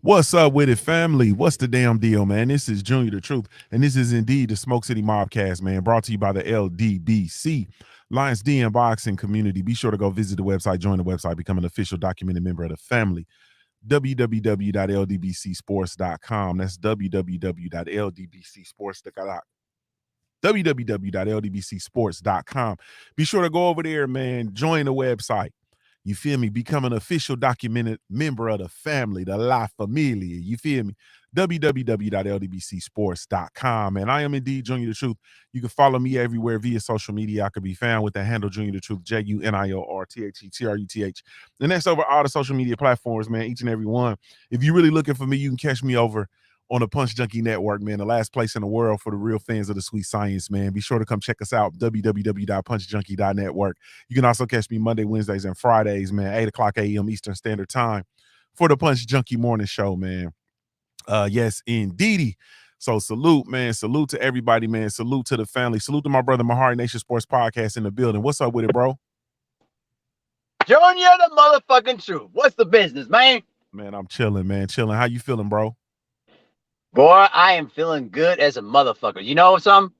What's up with it, family? What's the damn deal, man? This is Junior the Truth, and this is indeed the Smoke City MobCast, man, brought to you by the LDBC, Lions Den Boxing Community. Be sure to go visit the website, join the website, become an official documented member of the family. www.ldbcsports.com. That's www.ldbcsports.com. www.ldbcsports.com. Be sure to go over there, man. Join the website. You feel me? Become an official documented member of the family, the La Familia. You feel me? www.ldbcsports.com. And I am indeed Junior the Truth. You can follow me everywhere via social media. I can be found with the handle Junior the Truth, JUNIORTHETRUTH. And that's over all the social media platforms, man, each and every one. If you're really looking for me, you can catch me over on the Punch Junkie Network, man, the last place in the world for the real fans of the sweet science, man. Be sure to come check us out, www.punchjunkie.network. You can also catch me Monday, Wednesdays, and Fridays, man, 8 o'clock a.m. Eastern Standard Time for the Punch Junkie Morning Show, man. Yes, indeedy. So salute, man. Salute to everybody, man. Salute to the family. Salute to my brother, Mahari Nation Sports Podcast in the building. What's up with it, bro? Junior the motherfucking truth. What's the business, man? Man, I'm chilling, man. Chilling. How you feeling, bro? Boy, I am feeling good as a motherfucker. You know something?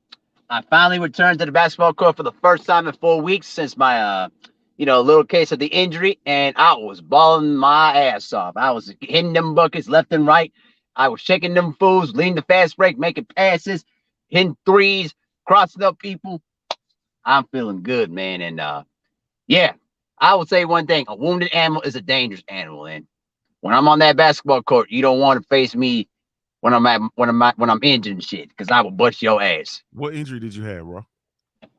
I finally returned to the basketball court for the first time in 4 weeks since my, little case of the injury, and I was balling my ass off. I was hitting them buckets left and right. I was shaking them fools, leading the fast break, making passes, hitting threes, crossing up people. I'm feeling good, man. And yeah, I will say one thing: a wounded animal is a dangerous animal. And when I'm on that basketball court, you don't want to face me when I'm injured and shit, because I will bust your ass. What injury did you have, bro?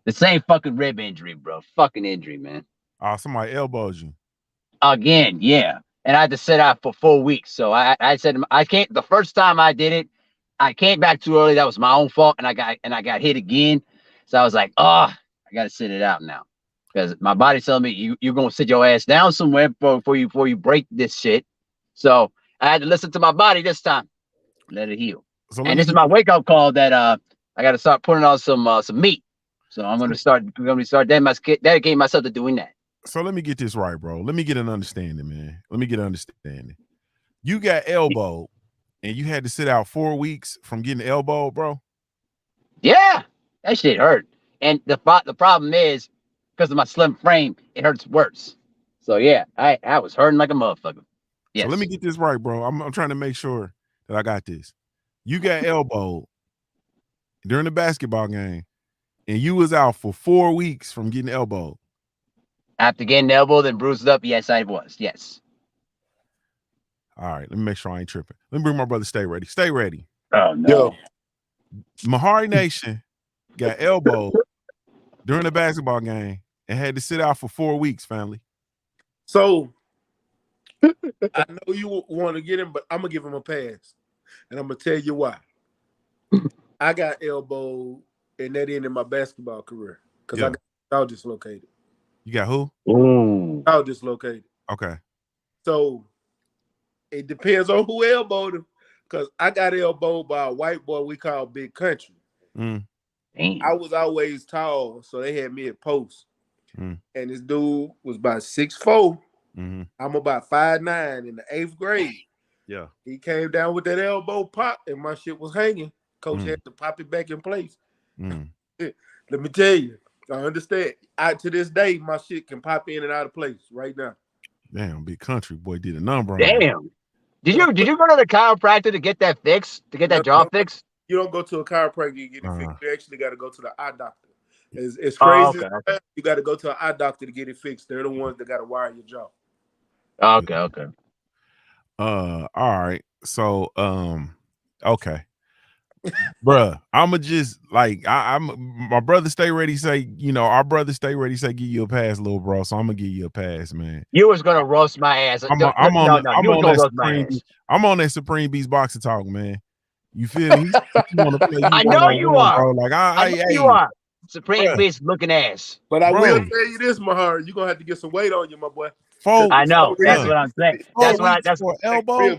The same fucking rib injury, bro. Fucking injury, man. Somebody elbowed you. Again, yeah. And I had to sit out for 4 weeks. So I said I can't. The first time I did it, I came back too early. That was my own fault, and I got hit again. So I was like, I got to sit it out now, because my body's telling me you're gonna sit your ass down somewhere before you break this shit. So I had to listen to my body this time. Let it heal. So and this is my wake up call that I got to start putting on some meat. So I'm gonna start dedicating myself to doing that. So let me get this right, bro. Let me get an understanding, man. Let me get an understanding. You got elbowed, and you had to sit out 4 weeks from getting elbowed, bro. Yeah, that shit hurt. And the problem is, because of my slim frame, it hurts worse. So yeah, I was hurting like a motherfucker. Yes. So let me get this right, bro. I'm trying to make sure that I got this. You got elbowed during the basketball game, and you was out for 4 weeks from getting elbowed. After getting elbowed and bruised up, yes, I was. Yes. All right, let me make sure I ain't tripping. Let me bring my brother Stay Ready. Stay ready. Oh no. Mahari Nation got elbowed during the basketball game and had to sit out for 4 weeks, family. So I know you want to get him, but I'm gonna give him a pass, and I'm gonna tell you why. I got elbowed, and that ended my basketball career because I got dislocated. You got who? Ooh. I was dislocated. Okay. So it depends on who elbowed him, because I got elbowed by a white boy we call Big Country. Mm. I was always tall, so they had me at post. And this dude was about 6'4". Mm-hmm. I'm about 5'9" in the 8th grade. Yeah. He came down with that elbow pop, and my shit was hanging. Coach had to pop it back in place. Let me tell you, I understand. To this day, my shit can pop in and out of place right now. Damn, Big Country boy did a number. Damn. Did you go to the chiropractor to get that fixed? To get that jaw fixed? You don't go to a chiropractor to get it fixed. You actually got to go to the eye doctor. It's crazy. Okay. You got to go to an eye doctor to get it fixed. They're the ones that got to wire your jaw. Okay. All right. So, okay. Bruh, I'ma just like I'm my brother Stay Ready say, our brother Stay Ready say give you a pass, little bro. So I'm gonna give you a pass, man. You was gonna roast my ass. I'm on that Supreme Beast boxing talk, man. You feel me? I know you are. Bro. Like I know you are. Supreme Beast looking ass. But I will tell you this, Mahar, you're gonna have to get some weight on you, my boy. I know. That's what I'm saying. That's for elbow.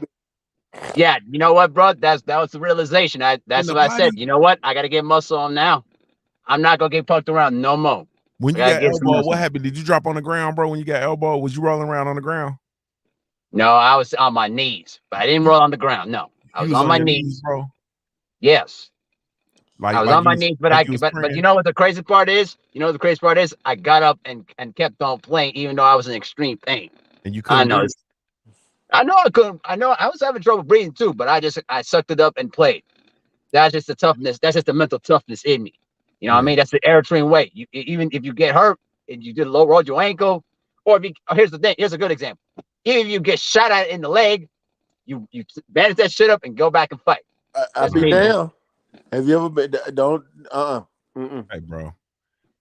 Yeah, you know what, bro? That was the realization. That's what I said. You know what? I got to get muscle on now. I'm not gonna get poked around no more. When you got elbow, what happened? Did you drop on the ground, bro? When you got elbow, was you rolling around on the ground? No, I was on my knees, but I didn't roll on the ground. No, I You was was on on my your knees, knees. bro. Yes, I Like was like on you my was knees, like you was but you praying, know what the crazy part is? You know what the crazy part is? I got up and kept on playing, even though I was in extreme pain. and you I couldn't know, breathe. I know, I couldn't. I know, I was having trouble breathing too, but I sucked it up and played. That's just the toughness. That's just the mental toughness in me. You know what I Yeah, mean? That's the Eritrean way. Even if you get hurt and you did low roll your ankle, or if you, here's the thing. Here's a good example. Even if you get shot at in the leg, you bandage that shit up and go back and fight. I That's be me, man. down. Have you ever been? Don't. Mm-mm. hey, bro.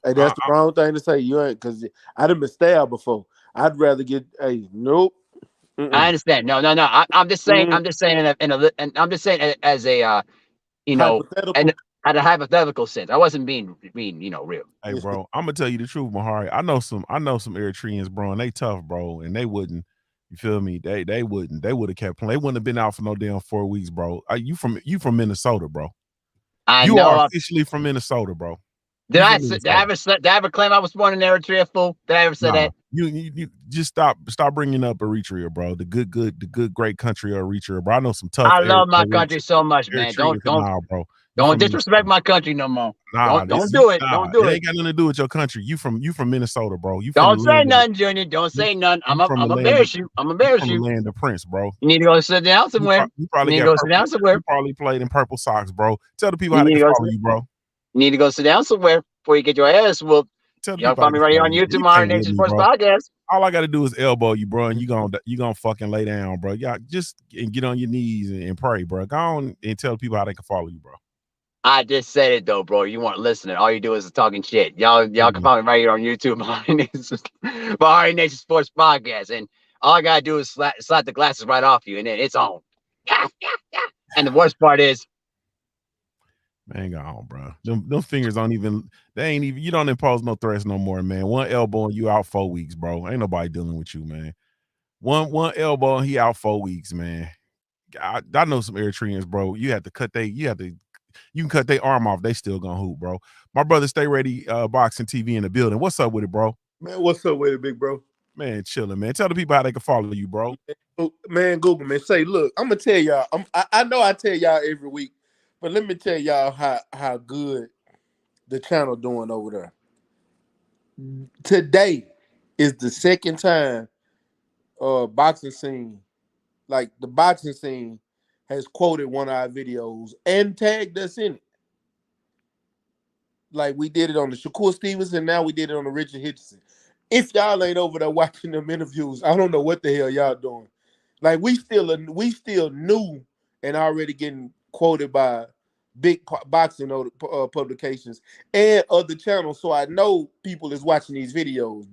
Hey, I, that's the wrong thing to say. You ain't because I done been stabbed before. I'd rather get. Hey, nope. I Mm-mm. understand. No, no, no. I'm just saying. Mm. I'm just saying and I'm just saying as a you know, and Hypothetical. at a hypothetical sense. I wasn't being real. hey, bro. I'm gonna tell you the truth, Mahari. I know some Eritreans, bro, and they tough, bro, and they wouldn't. You feel me? They wouldn't. They would have kept playing. They wouldn't have been out for no damn 4 weeks, bro. You from Minnesota, bro. I You are know. officially from Minnesota, bro. Did You I from say, did I Minnesota. ever say, did I ever claim I was born in Eritrea? Fool? Did I ever say Nah, that? you just stop bringing up Eritrea, bro. The good great country of Eritrea, bro. I know some tough I love my country so much, man. Eritreans. Nah, bro. You Don't from disrespect Minnesota. my country no more. Nah, Don't do it. nah. Don't It do it. ain't got nothing to do with your country. You from Minnesota, bro. You from the Don't say land of nothing, Junior. Don't you, say nothing. you from the I'm land of embarrass you. I'm you embarrass from the you. land of Prince, bro. You need to go sit down somewhere. You You probably need to got go sit purple. down somewhere. You probably played in purple socks, bro. Tell the people You how they need to can go. follow you, bro. You need to go sit down somewhere before you get your ass whooped. Tell the Y'all people how find they me can right here follow on you, bro. YouTube, You Modern can't whoop Nation me, Sports bro. Podcast. All I gotta do is elbow you, bro, and you gonna fucking lay down, bro. Y'all just and get on your knees and pray, bro. Go on and tell people how they can follow you, bro. I just said it though, bro. You weren't listening. All you do is talking shit. Y'all can Mhm. find me right here on YouTube, Modern Nation Sports Podcast, and all I gotta do is slap the glasses right off you, and then it's on. Yeah, yeah, yeah. And the worst part is, Man, go on, bro. Them fingers don't even. They ain't even. You don't impose no threats no more, man. One elbow and you out 4 weeks, bro. Ain't nobody dealing with you, man. One elbow and he out 4 weeks, man. I know some Eritreans, bro. You can cut their arm off. They still gonna hoop, bro. My brother, stay ready. Boxing TV in the building. What's up with it, bro? Man, what's up with it, big bro? Man, chilling, man. Tell the people how they can follow you, bro. Man, Google man. Say, look, I'm gonna tell y'all. I know I tell y'all every week, but let me tell y'all how good the channel doing over there. Today is the second time boxing scene, like the boxing scene, has quoted one of our videos and tagged us in it. Like we did it on the Shakur Stevens, and now we did it on the Richard Hitchison. If y'all ain't over there watching them interviews, I don't know what the hell y'all doing. Like we still new and already getting quoted by big boxing publications and other channels. So I know people is watching these videos.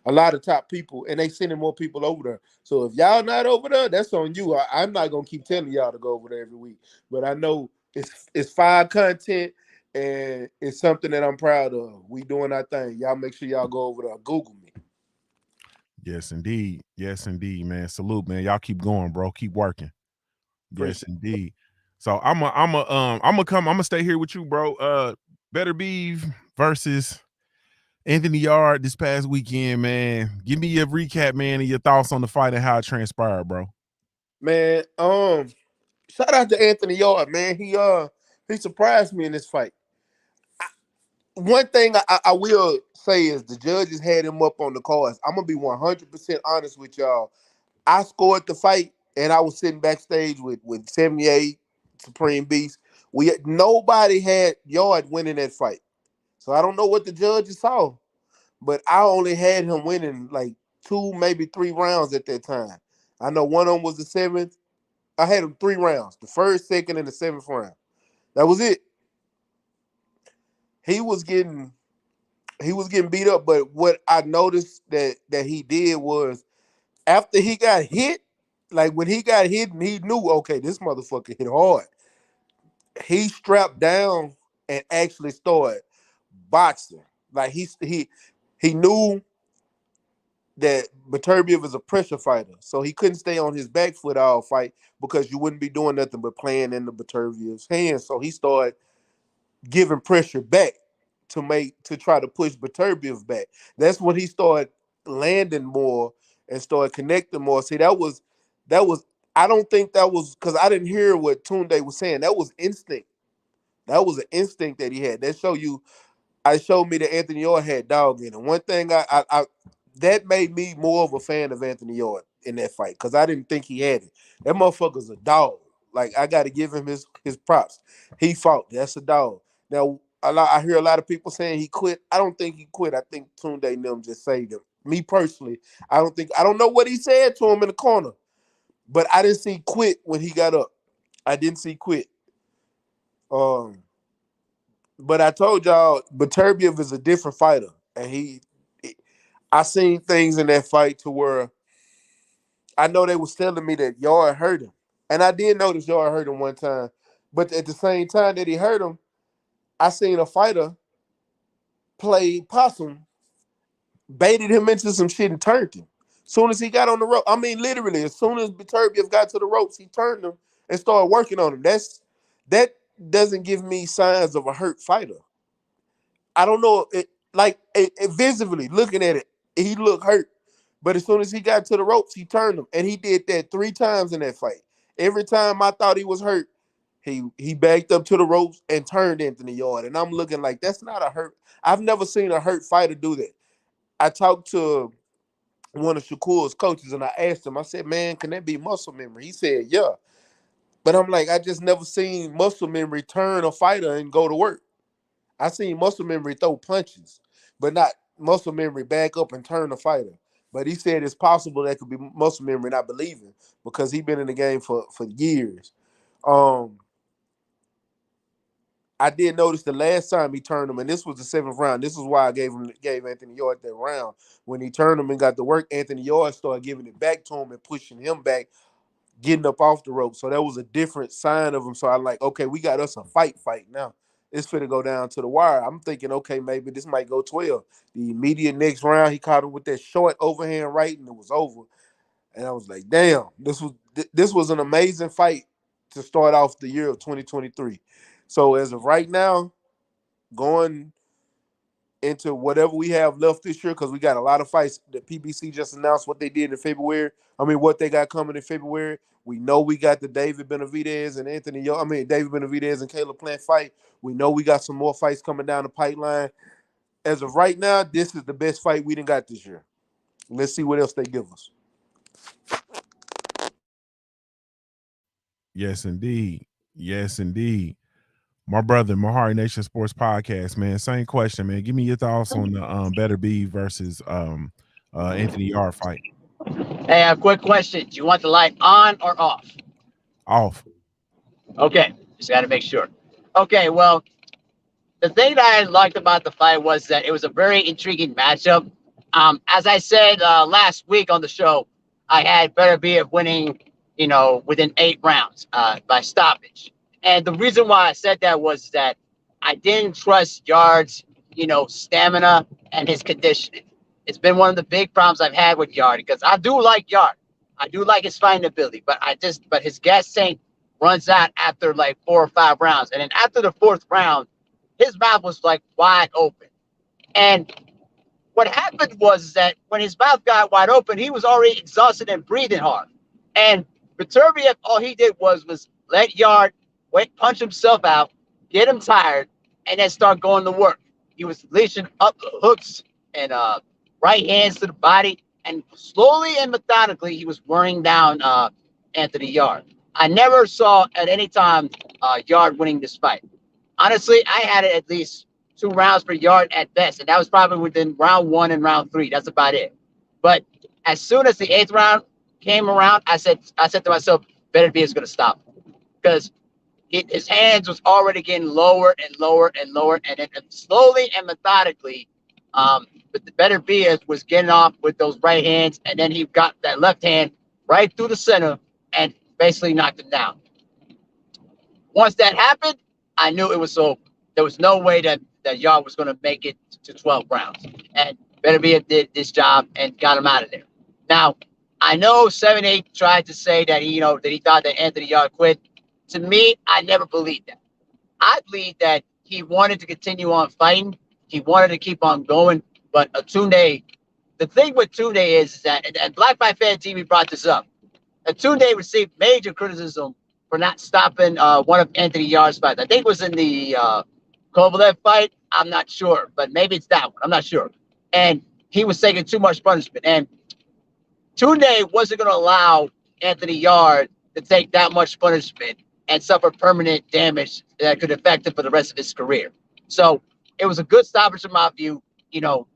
A lot of top people, and they sending more people over there. So if y'all not over there, that's on you. I'm not gonna keep telling y'all to go over there every week, but I know it's fire content and it's something that I'm proud of. We doing our thing. Y'all make sure y'all go over there. Google me. Yes, indeed. Yes, indeed, man. Salute, man. Y'all keep going, bro. Keep working. Yes, Appreciate indeed. So I'm gonna stay here with you, bro. Better be versus Anthony Yard this past weekend, man. Give me a recap, man, and your thoughts on the fight and how it transpired, bro. Man, shout out to Anthony Yard, man. He surprised me in this fight. One thing I will say is the judges had him up on the cards. I'm gonna be 100% honest with y'all. I scored the fight, and I was sitting backstage with 78 Supreme Beast. Nobody had Yard winning that fight, so I don't know what the judges saw, but I only had him winning like 2, maybe 3 rounds at that time. I know one of them was the 7th. I had him 3 rounds, the first, second, and the 7th round. That was it. He was getting beat up, but what I noticed that he did was after he got hit, like when he got hit and he knew, okay, this motherfucker hit hard. He strapped down and actually started boxing. Like he knew that Beterbiev is a pressure fighter, so he couldn't stay on his back foot all fight because you wouldn't be doing nothing but playing in the Beterbiev's hands. So he started giving pressure back to try to push Beterbiev back. That's when he started landing more and started connecting more. See, that was I don't think that was because I didn't hear what Tunde was saying. That was instinct. That was an instinct that he had. That showed me that Anthony York had dog in him. One thing I that made me more of a fan of Anthony York in that fight because I didn't think he had it. That motherfucker's a dog. Like I got to give him his props. He fought. That's a dog. Now I hear a lot of people saying he quit. I don't think he quit. I think Tunde and them just saved him. Me personally, I don't know what he said to him in the corner, but I didn't see quit when he got up. I didn't see quit. But I told y'all, Beterbiev is a different fighter, and I seen things in that fight to where I know they was telling me that Yard hurt him, and I did notice Yard hurt him one time, but at the same time that he hurt him, I seen a fighter play possum, baited him into some shit and turned him. Soon as he got on the rope, I mean literally, as soon as Beterbiev got to the ropes, he turned him and started working on him. That doesn't give me signs of a hurt fighter. I don't know, visibly looking at it, he looked hurt. But as soon as he got to the ropes, he turned him. And he did that 3 times in that fight. Every time I thought he was hurt, he backed up to the ropes and turned Anthony Yard. And I'm looking like, that's not a hurt. I've never seen a hurt fighter do that. I talked to one of Shakur's coaches and I asked him, I said, man, can that be muscle memory? He said, yeah. But I'm like, I just never seen muscle memory turn a fighter and go to work. I seen muscle memory throw punches, but not muscle memory back up and turn a fighter. But he said it's possible that could be muscle memory, and I believe him because he's been in the game for years. I did notice the last time he turned him, and this was the 7th round. This is why I gave Anthony York that round. When he turned him and got the work, Anthony York started giving it back to him and pushing him back, getting up off the rope. So that was a different sign of him. So I'm like, okay, we got us a fight now. It's finna go down to the wire. I'm thinking, okay, maybe this might go 12. The immediate next round, he caught him with that short overhand right, and it was over. And I was like, damn, this was an amazing fight to start off the year of 2023. So as of right now, going into whatever we have left this year, because we got a lot of fights. The PBC just announced what they did in February. What they got coming in February. We know we got the David Benavidez and David Benavidez and Caleb Plant fight. We know we got some more fights coming down the pipeline. As of right now, this is the best fight we done got this year. Let's see what else they give us. Yes, indeed. Yes, indeed. My brother, Mahari Nation Sports Podcast, man. Same question, man. Give me your thoughts on the Better Be versus Anthony Yard fight. Hey, a quick question. Do you want the light on or off? Off. Okay, just got to make sure. Okay, well, the thing that I liked about the fight was that it was a very intriguing matchup. As I said last week on the show, I had Better Be of winning, within 8 rounds by stoppage. And the reason why I said that was that I didn't trust Yard's, stamina and his conditioning. It's been one of the big problems I've had with Yard because I do like Yard. I do like his fighting ability, but his gas tank runs out after like 4 or 5 rounds. And then after the 4th round, his mouth was like wide open. And what happened was that when his mouth got wide open, he was already exhausted and breathing hard. And Beterbiev, all he did was let Yard punch himself out, get him tired, and then start going to work. He was leashing up the hooks and right hands to the body, and slowly and methodically, he was wearing down Anthony Yard. I never saw at any time Yard winning this fight. Honestly, I had it at least 2 rounds per Yard at best, and that was probably within round 1 and round 3. That's about it. But as soon as the 8th round came around, I said to myself, Better Be is going to stop because his hands was already getting lower and lower and lower, and then slowly and methodically, but the Better Be was getting off with those right hands, and then he got that left hand right through the center and basically knocked him down. Once that happened, I knew it was over. There was no way that Yard was going to make it to 12 rounds, and Better Be did this job and got him out of there. Now, I know 7-8 tried to say that he thought that Anthony Yard quit. To me, I never believed that. I believe that he wanted to continue on fighting. He wanted to keep on going, but Atunde the thing with Tunde is that, and Black Fight Fan TV brought this up. And Tunde received major criticism for not stopping one of Anthony Yarde's fights. I think it was in the Kovalev fight. I'm not sure, but maybe it's that one. I'm not sure. And he was taking too much punishment. And Tunde wasn't going to allow Anthony Yarde to take that much punishment and suffer permanent damage that could affect him for the rest of his career. So it was a good stoppage in my view. You know,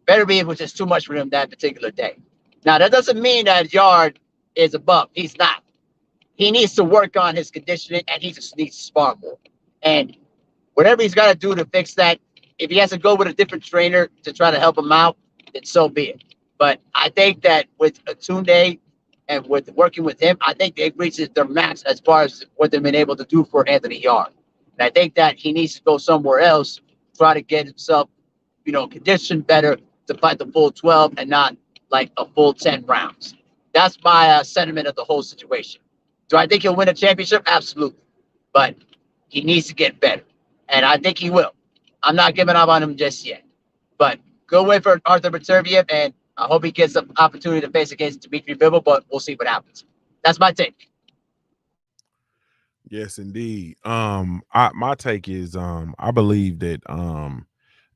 Beterbiev was just too much for him that particular day. Now, that doesn't mean that Yarde is above. He's not. He needs to work on his conditioning, and he just needs to spar more. And whatever he's got to do to fix that, if he has to go with a different trainer to try to help him out, then so be it. But I think that with Tunde and with working with him, I think they've reached their max as far as what they've been able to do for Anthony Yarde. And I think that he needs to go somewhere else, try to get himself, conditioned better to fight the full 12 and not like a full 10 rounds. That's my sentiment of the whole situation. Do I think he'll win a championship? Absolutely. But he needs to get better. And I think he will. I'm not giving up on him just yet. But good win for Arthur Beterbiev, and I hope he gets an opportunity to face against Dimitri Bivol, but we'll see what happens. That's my take. Yes, indeed. My take is I believe that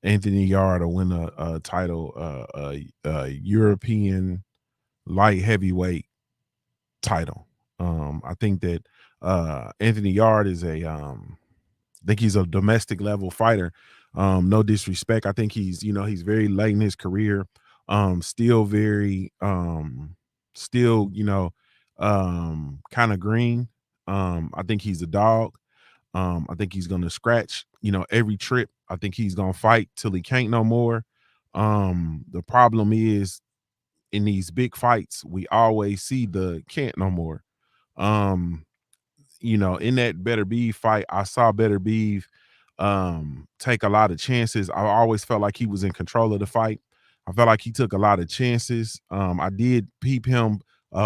Anthony Yarde will win a title, a European light heavyweight title. I think that Anthony Yarde is I think he's a domestic level fighter. No disrespect. I think he's very late in his career. Still very still, kind of green. I think he's a dog. I think he's gonna scratch, every trip. I think he's gonna fight till he can't no more. The problem is in these big fights, we always see the can't no more. Um, in that Better Beef fight, I saw Better Beef take a lot of chances. I always felt like he was in control of the fight. I felt like he took a lot of chances. I did peep him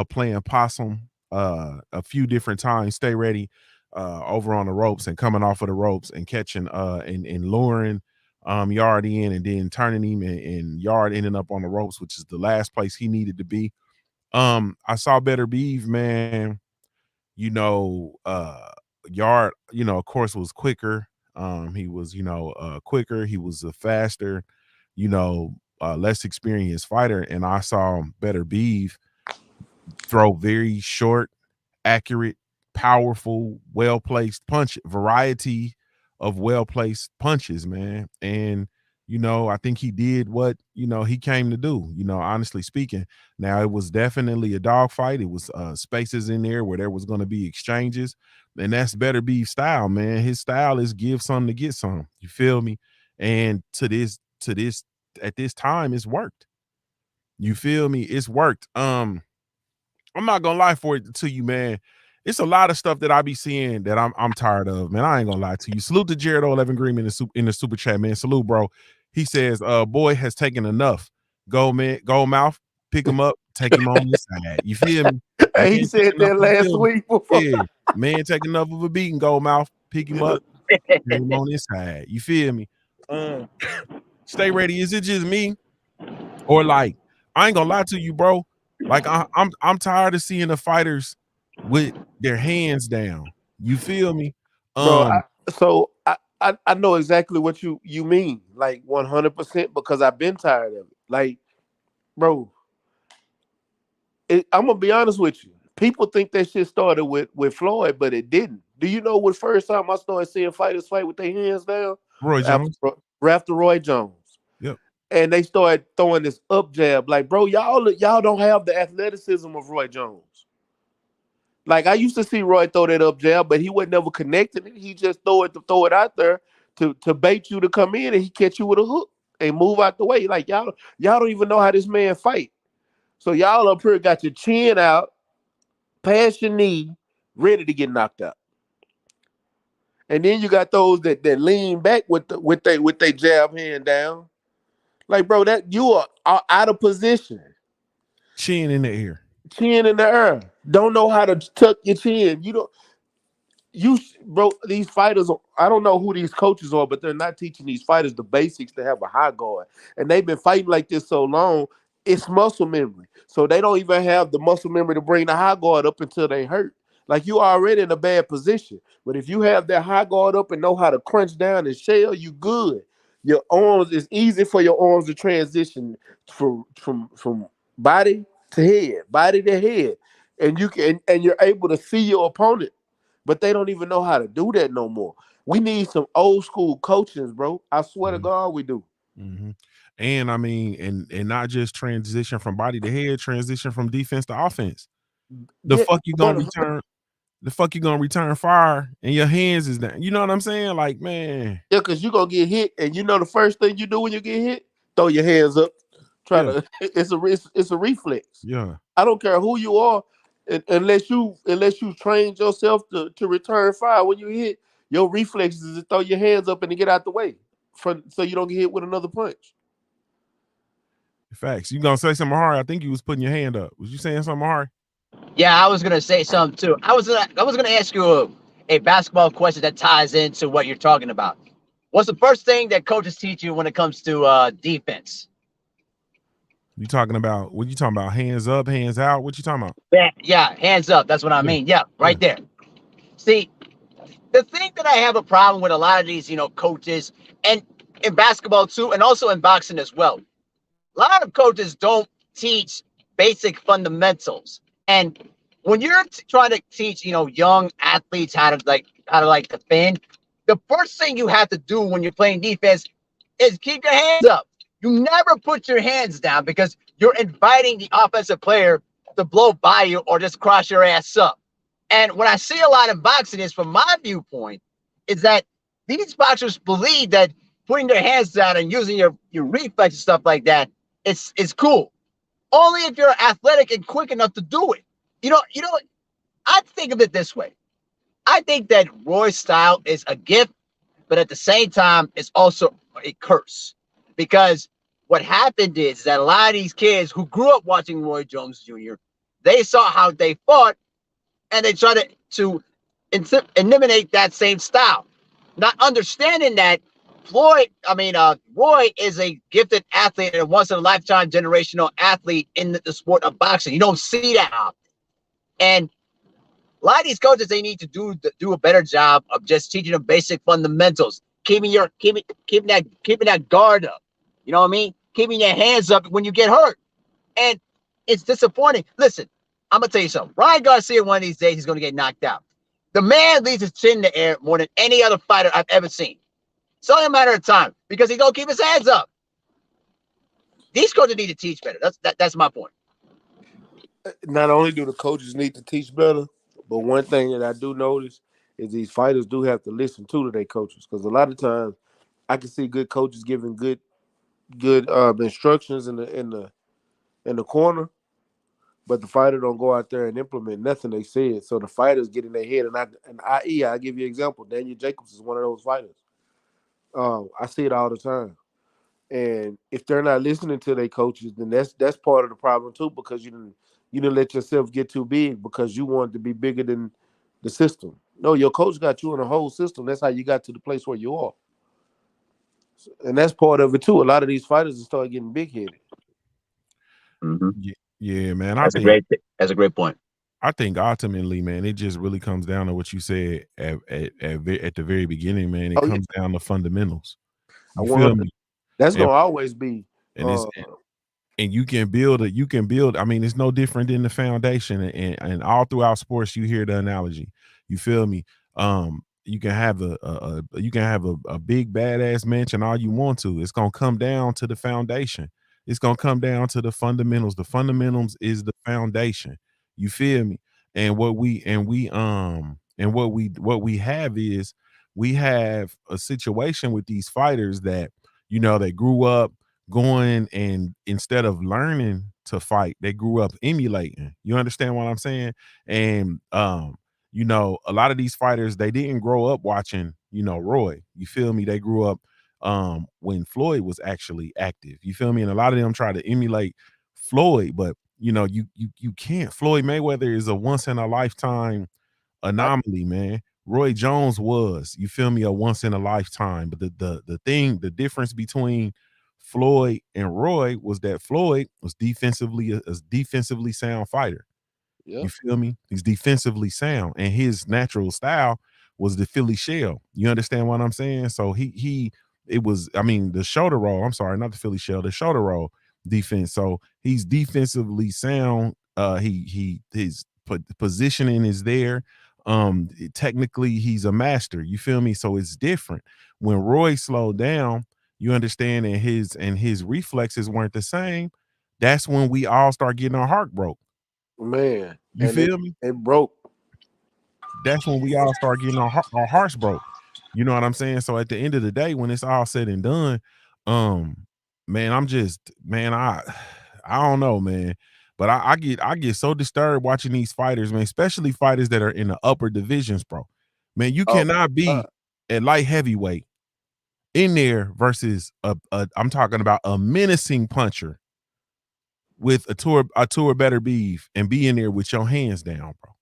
playing possum a few different times, stay ready over on the ropes and coming off of the ropes and catching and luring Yarde in and then turning him and Yarde ending up on the ropes, which is the last place he needed to be. I saw Better Beef, man. Yarde, of course, was quicker. He was, quicker. He was a faster, less experienced fighter. And I saw Better Beef throw very short, accurate, powerful, well-placed punch, variety of well-placed punches, man. And I think he did what he came to do, honestly speaking. Now it was definitely a dogfight. It was spaces in there where there was going to be exchanges, and that's Better Beef style, man. His style is give some to get some. You feel me? And to this at this time, it's worked. You feel me? It's worked. I'm not gonna lie to you, man. It's a lot of stuff that I be seeing that I'm tired of, man. I ain't gonna lie to you. Salute to Jared 11 Green in the super chat, man. Salute, bro. He says, boy has taken enough. Go, man, go mouth, pick him up, take him on his side. You feel me? Hey, he said that last week before. Yeah, man, take enough of a beating, go mouth, pick him up, take him on his side. You feel me? Stay ready. Is it just me? Or like, I ain't gonna lie to you, bro. Like I'm tired of seeing the fighters with their hands down. You feel me? Bro, I know exactly what you mean, like 100%, because I've been tired of it. Like, bro, I'm gonna be honest with you. People think that shit started with Floyd, but it didn't. Do you know what first time I started seeing fighters fight with their hands down? Roy Jones. After Roy Jones. Yep. And they started throwing this up jab. Like, bro, y'all don't have the athleticism of Roy Jones. Like, I used to see Roy throw that up jab, but he wasn't never connecting it. He just throw it out there to bait you to come in, and he catch you with a hook and move out the way. Like, y'all don't even know how this man fight. So y'all up here got your chin out, past your knee, ready to get knocked out. And then you got those that lean back with their jab hand down. Like, bro, that you are out of position. Chin in the air. Chin in the air. Don't know how to tuck your chin. Bro, these fighters, I don't know who these coaches are, but they're not teaching these fighters the basics to have a high guard. And they've been fighting like this so long, It's muscle memory. So they don't even have the muscle memory to bring the high guard up until they hurt. Like you already in a bad position. But if you have that high guard up and know how to crunch down and shell, you good. Your arms, it's easy for your arms to transition from body to head, body to head. And you can and you're able to see your opponent. But they don't even know how to do that no more. We need some old school coaches, bro. I swear to Mhm, God, we do. mhm. And I mean, and not just transition from body to head, transition from defense to offense. The Yeah, fuck you gonna but return? The fuck you gonna return fire and your hands is down? You know what I'm saying? Like, man, yeah, because you're gonna get hit, and you know the first thing you do when you get hit, throw your hands up. Try yeah, to it's a reflex. yeah. I don't care who you are, unless you trained yourself to return fire when you hit, your reflexes is to throw your hands up and to get out the way so you don't get hit with another punch. Facts. You gonna say something hard? I think you was putting your hand up. Was you saying something hard? Yeah, I was gonna say something too. I was gonna ask you a basketball question that ties into what you're talking about. What's the first thing that coaches teach you when it comes to defense? You talking about what you talking about? Hands up, hands out. What you talking about? Yeah, hands up. That's what I Yeah, mean. Yeah, yeah. right there. See, the thing that I have a problem with a lot of these, coaches, and in basketball too, and also in boxing as well. A lot of coaches don't teach basic fundamentals. And when you're trying to teach, young athletes how to defend, the first thing you have to do when you're playing defense is keep your hands up. You never put your hands down because you're inviting the offensive player to blow by you or just cross your ass up. And what I see a lot in boxing is, from my viewpoint, is that these boxers believe that putting their hands down and using your reflex and stuff like that is cool. Only if you're athletic and quick enough to do it. I think of it this way. I think that Roy's style is a gift, but at the same time, it's also a curse. Because what happened is that a lot of these kids who grew up watching Roy Jones Jr., they saw how they fought, and they try to eliminate that same style, not understanding that Roy is a gifted athlete and a once in a lifetime generational athlete in the sport of boxing. You don't see that often. And a lot of these coaches, they need to do a better job of just teaching them basic fundamentals, keeping that guard up. You know what I mean? Keeping your hands up when you get hurt. And it's disappointing. Listen, I'm gonna tell you something. Ryan Garcia, one of these days, he's gonna get knocked out. The man leaves his chin in the air more than any other fighter I've ever seen. It's only a matter of time because he don't keep his hands up. These coaches need to teach better. That's my point. Not only do the coaches need to teach better, but one thing that I do notice is these fighters do have to listen to their coaches, because a lot of times I can see good coaches giving good instructions in the corner, but the fighter don't go out there and implement nothing they said. So the fighters get in their head, I give you an example. Daniel Jacobs is one of those fighters. I see it all the time. And if they're not listening to their coaches, then that's part of the problem too, because you didn't let yourself get too big because you wanted to be bigger than the system. No, your coach got you in the whole system. That's how you got to the place where you are. And that's part of it too. A lot of these fighters start getting big headed. Mm-hmm. Yeah, man. I That's a think great point. I think ultimately, man, it just really comes down to what you said at the very beginning, man. It Oh yeah, comes down to fundamentals. I You feel 100. me? That's And gonna always be. and it's and you can build. I mean, it's no different than the foundation, and all throughout sports you hear the analogy. You feel me? You can have a big badass mansion all you want to. It's gonna come down to the foundation. It's gonna come down to the fundamentals. The fundamentals is the foundation. You feel me? And what we have is we have a situation with these fighters that they grew up going, and instead of learning to fight, they grew up emulating. You understand what I'm saying? And a lot of these fighters, they didn't grow up watching, Roy. You feel me? They grew up when Floyd was actually active. You feel me? And a lot of them try to emulate Floyd, but you can't. Floyd Mayweather is a once in a lifetime anomaly, man. Roy Jones was, you feel me, a once in a lifetime. But the difference between Floyd and Roy was that Floyd was defensively a defensively sound fighter. Yep. You feel me? He's defensively sound, and his natural style was the Philly shell. You understand what I'm saying? So it was, I mean, the shoulder roll. I'm sorry, not the Philly shell, the shoulder roll defense. So he's defensively sound. His positioning is there. Technically, he's a master. You feel me? So it's different. When Roy slowed down, you understand, and his reflexes weren't the same. That's when we all start getting our heart broke. Man. You And feel me? it broke. That's when we all start getting our hearts broke. You know what I'm saying? So at the end of the day, when it's all said and done, man, I don't know, man. But I get so disturbed watching these fighters, man, especially fighters that are in the upper divisions, bro. Man, you cannot be at light heavyweight in there versus I'm talking about a menacing puncher with a tour better beef and be in there with your hands down, bro.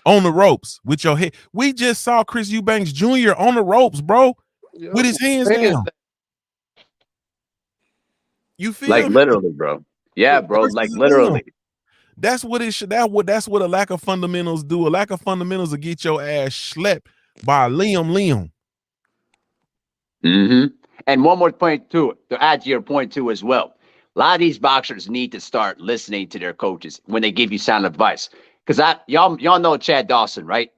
On the ropes with your head. We just saw Chris Eubanks Jr. on the ropes, bro, with his hands down. You feel like me? literally, bro. Yeah, bro. Versus Like Liam. literally. That's what it should. That's what a lack of fundamentals do. A lack of fundamentals will get your ass slept by Liam. Mm-hmm. And one more point to it, to add to your point too as well. A lot of these boxers need to start listening to their coaches when they give you sound advice. Because y'all know Chad Dawson, right?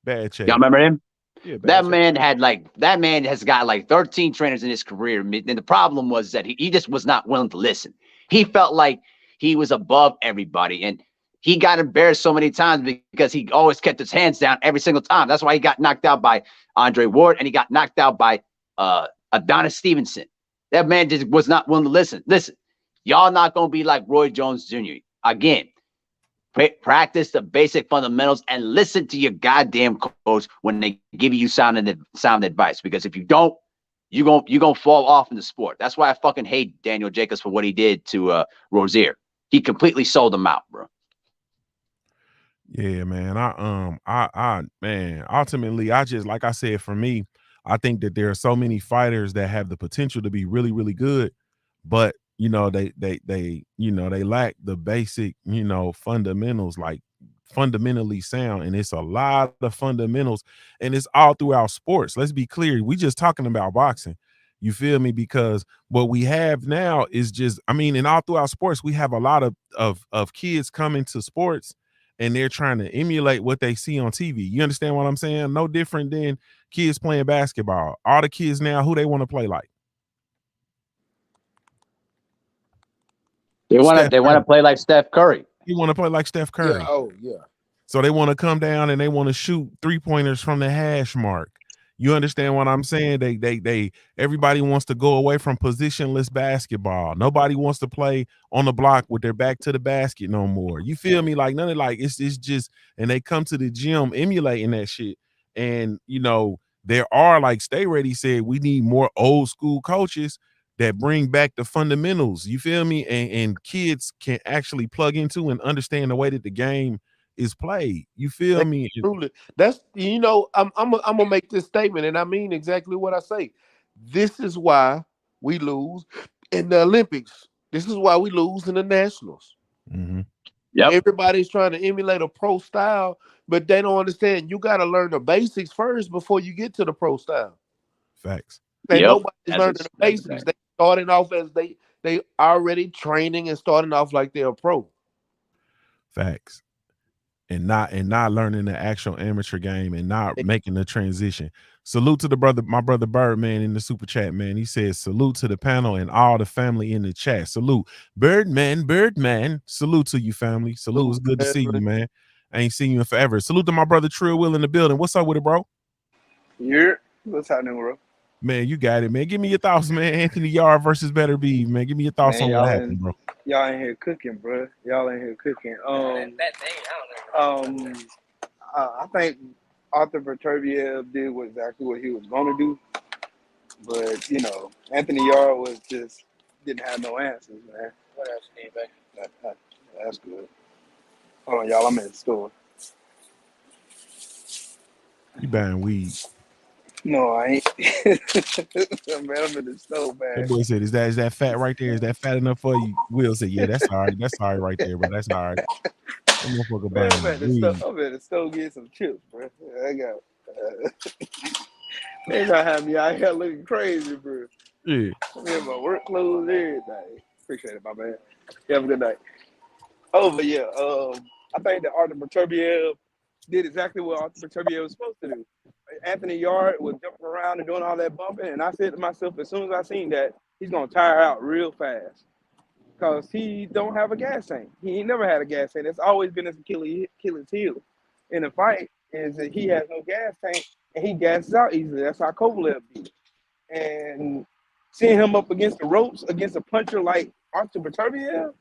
Bad Chad. Y'all remember him? Yeah, that man has got like 13 trainers in his career. And the problem was that he just was not willing to listen. He felt like he was above everybody. And he got embarrassed so many times because he always kept his hands down every single time. That's why he got knocked out by Andre Ward and he got knocked out by Adonis Stevenson. That man just was not willing to listen. Listen, y'all not going to be like Roy Jones Jr. Again, practice the basic fundamentals and listen to your goddamn coach when they give you sound advice. Because if you don't, you're gonna fall off in the sport. That's why I fucking hate Daniel Jacobs for what he did to Rozier. He completely sold him out, bro. Yeah, man. Man, ultimately, I just, like I said, for me, I think that there are so many fighters that have the potential to be really, really good, but you know, they lack the basic, fundamentals, like fundamentally sound. And it's a lot of fundamentals, and it's all throughout sports. Let's be clear. We just talking about boxing. You feel me? Because what we have now is just, I mean, in all throughout sports, we have a lot of kids coming to sports and they're trying to emulate what they see on TV. You understand what I'm saying? No different than kids playing basketball. All the kids now, who they want to play like? They want to play like Steph Curry. You want to play like Steph Curry. Yeah, oh yeah. So they want to come down and they want to shoot 3-pointers from the hash mark. You understand what I'm saying? They everybody wants to go away from positionless basketball. Nobody wants to play on the block with their back to the basket no more. You feel me? Like none of it's just, and they come to the gym emulating that shit. And there are, like Stay Ready said, we need more old school coaches that bring back the fundamentals. You feel me? And kids can actually plug into and understand the way that the game is played. You feel me? Truly, that's I'm gonna make this statement, and I mean exactly what I say. This is why we lose in the Olympics. This is why we lose in the nationals. Mm-hmm. Yep. Everybody's trying to emulate a pro style, but they don't understand. You got to learn the basics first before you get to the pro style. Facts. And nobody's learning the basics. They starting off as they already training and starting off like they're a pro. Facts. And not learning the actual amateur game and not making the transition. Salute to my brother Birdman in the super chat, man. He says salute to the panel and all the family in the chat. Salute. Birdman. Salute to you, family. Salute. It's good to see you, man. I ain't seen you in forever. Salute to my brother Trill Will in the building. What's up with it, bro? Yeah. What's happening, bro? Man, you got it, man. Give me your thoughts, man. Anthony Yarde versus Better Be, man. Give me your thoughts on what happened, bro. Y'all in here cooking, bro. Y'all in here cooking. I think Arthur Bertuviev did exactly what he was gonna do, but Anthony Yarde didn't have no answers, man. What else came back? That's good. Hold on, y'all. I'm in the store. You buying weed? No, I ain't. Man, I'm in the stove, That man. boy said, is that fat right there? Is that fat enough for you? Will said, yeah, that's all right. That's all right right there, bro. That's all right. That motherfucker Man, buying weed. I'm at the stove getting some chips, bro. I got. They gonna have me out here looking crazy, bro. Yeah. I'm in my work clothes, everything. Appreciate it, my man. You have a good night. Oh, but yeah, I think that Arthur Beterbiev did exactly what Arthur Beterbiev was supposed to do. Anthony Yard was jumping around and doing all that bumping, and I said to myself, as soon as I seen that, he's gonna tire out real fast because he don't have a gas tank. He ain't never had a gas tank. That's always been his Achilles heel in a fight is that he has no gas tank and he gasses out easily. That's how Kovalev beat. And seeing him up against the ropes against a puncher like Arthur Beterbiev,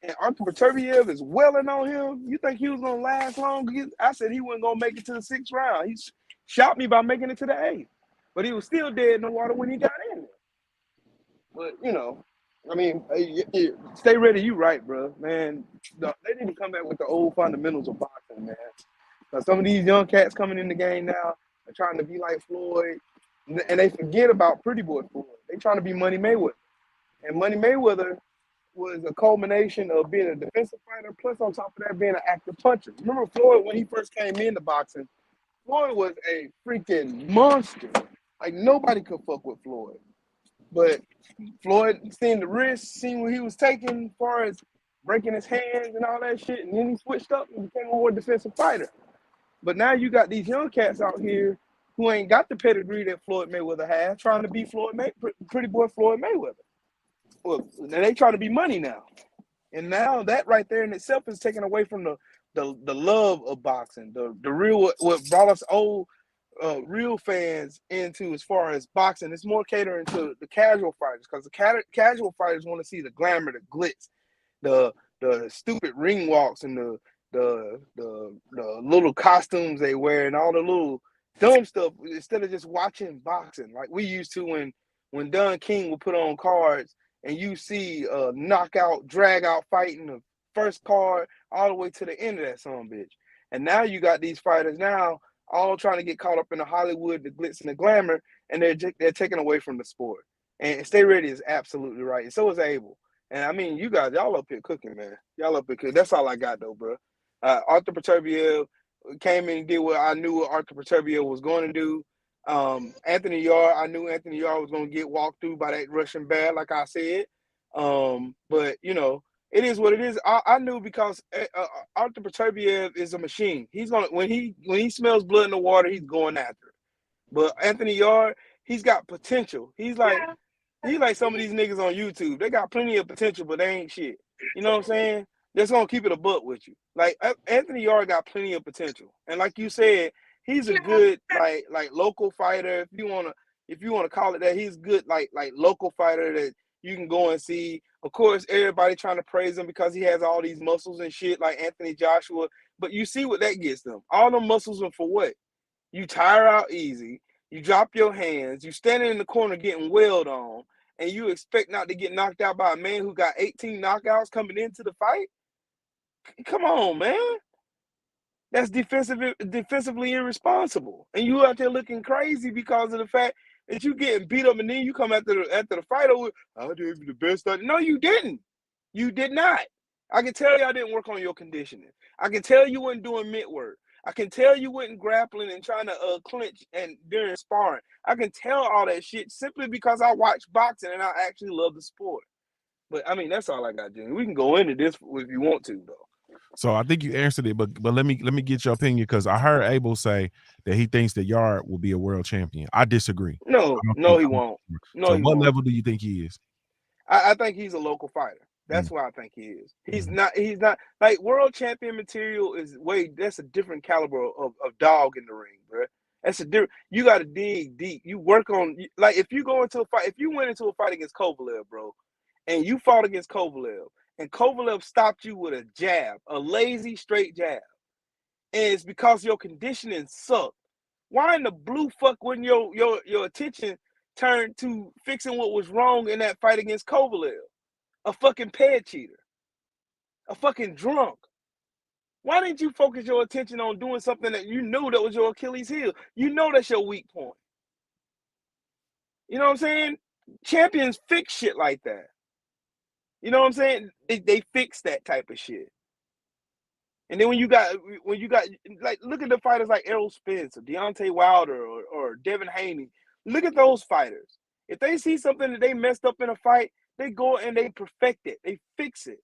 and Arthur Beterbiev is welling on him. You think he was gonna last long? I said he wasn't gonna make it to the 6th round. He shot me by making it to the 8th, but he was still dead in the water when he got in there. But you know, I mean, stay ready. You right, bro, man. They need to come back with the old fundamentals of boxing, man. Because some of these young cats coming in the game now are trying to be like Floyd, and they forget about Pretty Boy Floyd. They trying to be Money Mayweather, and Money Mayweather was a culmination of being a defensive fighter, plus on top of that being an active puncher. Remember Floyd when he first came into boxing? Floyd was a freaking monster. Like nobody could fuck with Floyd. But Floyd seen the risk, seen what he was taking as far as breaking his hands and all that shit, and then he switched up and became a more defensive fighter. But now you got these young cats out here who ain't got the pedigree that Floyd Mayweather had, trying to be Pretty Boy Floyd Mayweather. Well, they trying to be money now. And now that right there in itself is taken away from the love of boxing, the real what brought us old real fans into as far as boxing. It's more catering to the casual fighters because the casual fighters want to see the glamour, the glitz, the stupid ring walks and the little costumes they wear and all the little dumb stuff instead of just watching boxing like we used to when Don King would put on cards and you see a knockout, drag out fight in the first card all the way to the end of that son of a bitch. And now you got these fighters now all trying to get caught up in the Hollywood, the glitz and the glamour, and they're taken away from the sport. And Stay Ready is absolutely right. And so is Abel. And I mean, you guys, y'all up here cooking, man. Y'all up here cooking. That's all I got, though, bro. Arthur Beterbiev came in and did what I knew what Arthur Beterbiev was going to do. Anthony Yard, I knew Anthony Yard was going to get walked through by that Russian bear, like I said. But, you know, it is what it is. I knew because Arthur Beterbiev is a machine. He's gonna when he smells blood in the water, he's going after it. But Anthony Yard, he's got potential. He's like some of these niggas on YouTube. They got plenty of potential, but they ain't shit. You know what I'm saying? They're gonna keep it a buck with you. Like Anthony Yard got plenty of potential, and like you said, he's a good like local fighter. If you wanna call it that, he's good like local fighter that you can go and see. Of course, everybody trying to praise him because he has all these muscles and shit like Anthony Joshua. But you see what that gets them. All them muscles are for what? You tire out easy. You drop your hands. You standing in the corner getting wailed on. And you expect not to get knocked out by a man who got 18 knockouts coming into the fight? Come on, man. That's defensively irresponsible. And you out there looking crazy because of the fact that you getting beat up and then you come after the fight with, I did the best. No, you didn't. You did not. I can tell you I didn't work on your conditioning. I can tell you weren't doing mitt work. I can tell you weren't grappling and trying to clinch and during sparring. I can tell all that shit simply because I watch boxing and I actually love the sport. But I mean, that's all I got, Jimmy. We can go into this if you want to, though. So I think you answered it, but let me get your opinion because I heard Abel say that he thinks that Yard will be a world champion. I disagree. No, he won't. So what level do you think he is? I think he's a local fighter. That's what I think he is. He's not like world champion material is that's a different caliber of dog in the ring, bro. That's a different. You got to dig deep. You work on like if you go into a fight, if you went into a fight against Kovalev, bro, and you fought against Kovalev, and Kovalev stopped you with a jab, a lazy straight jab, and it's because your conditioning sucked. Why in the blue fuck wouldn't your attention turn to fixing what was wrong in that fight against Kovalev? A fucking ped cheater, a fucking drunk. Why didn't you focus your attention on doing something that you knew that was your Achilles heel? You know that's your weak point. You know what I'm saying? Champions fix shit like that. You know what I'm saying? They fix that type of shit. And then when you got like look at the fighters like Errol Spence or Deontay Wilder or Devin Haney. Look at those fighters. If they see something that they messed up in a fight, they go and they perfect it. They fix it.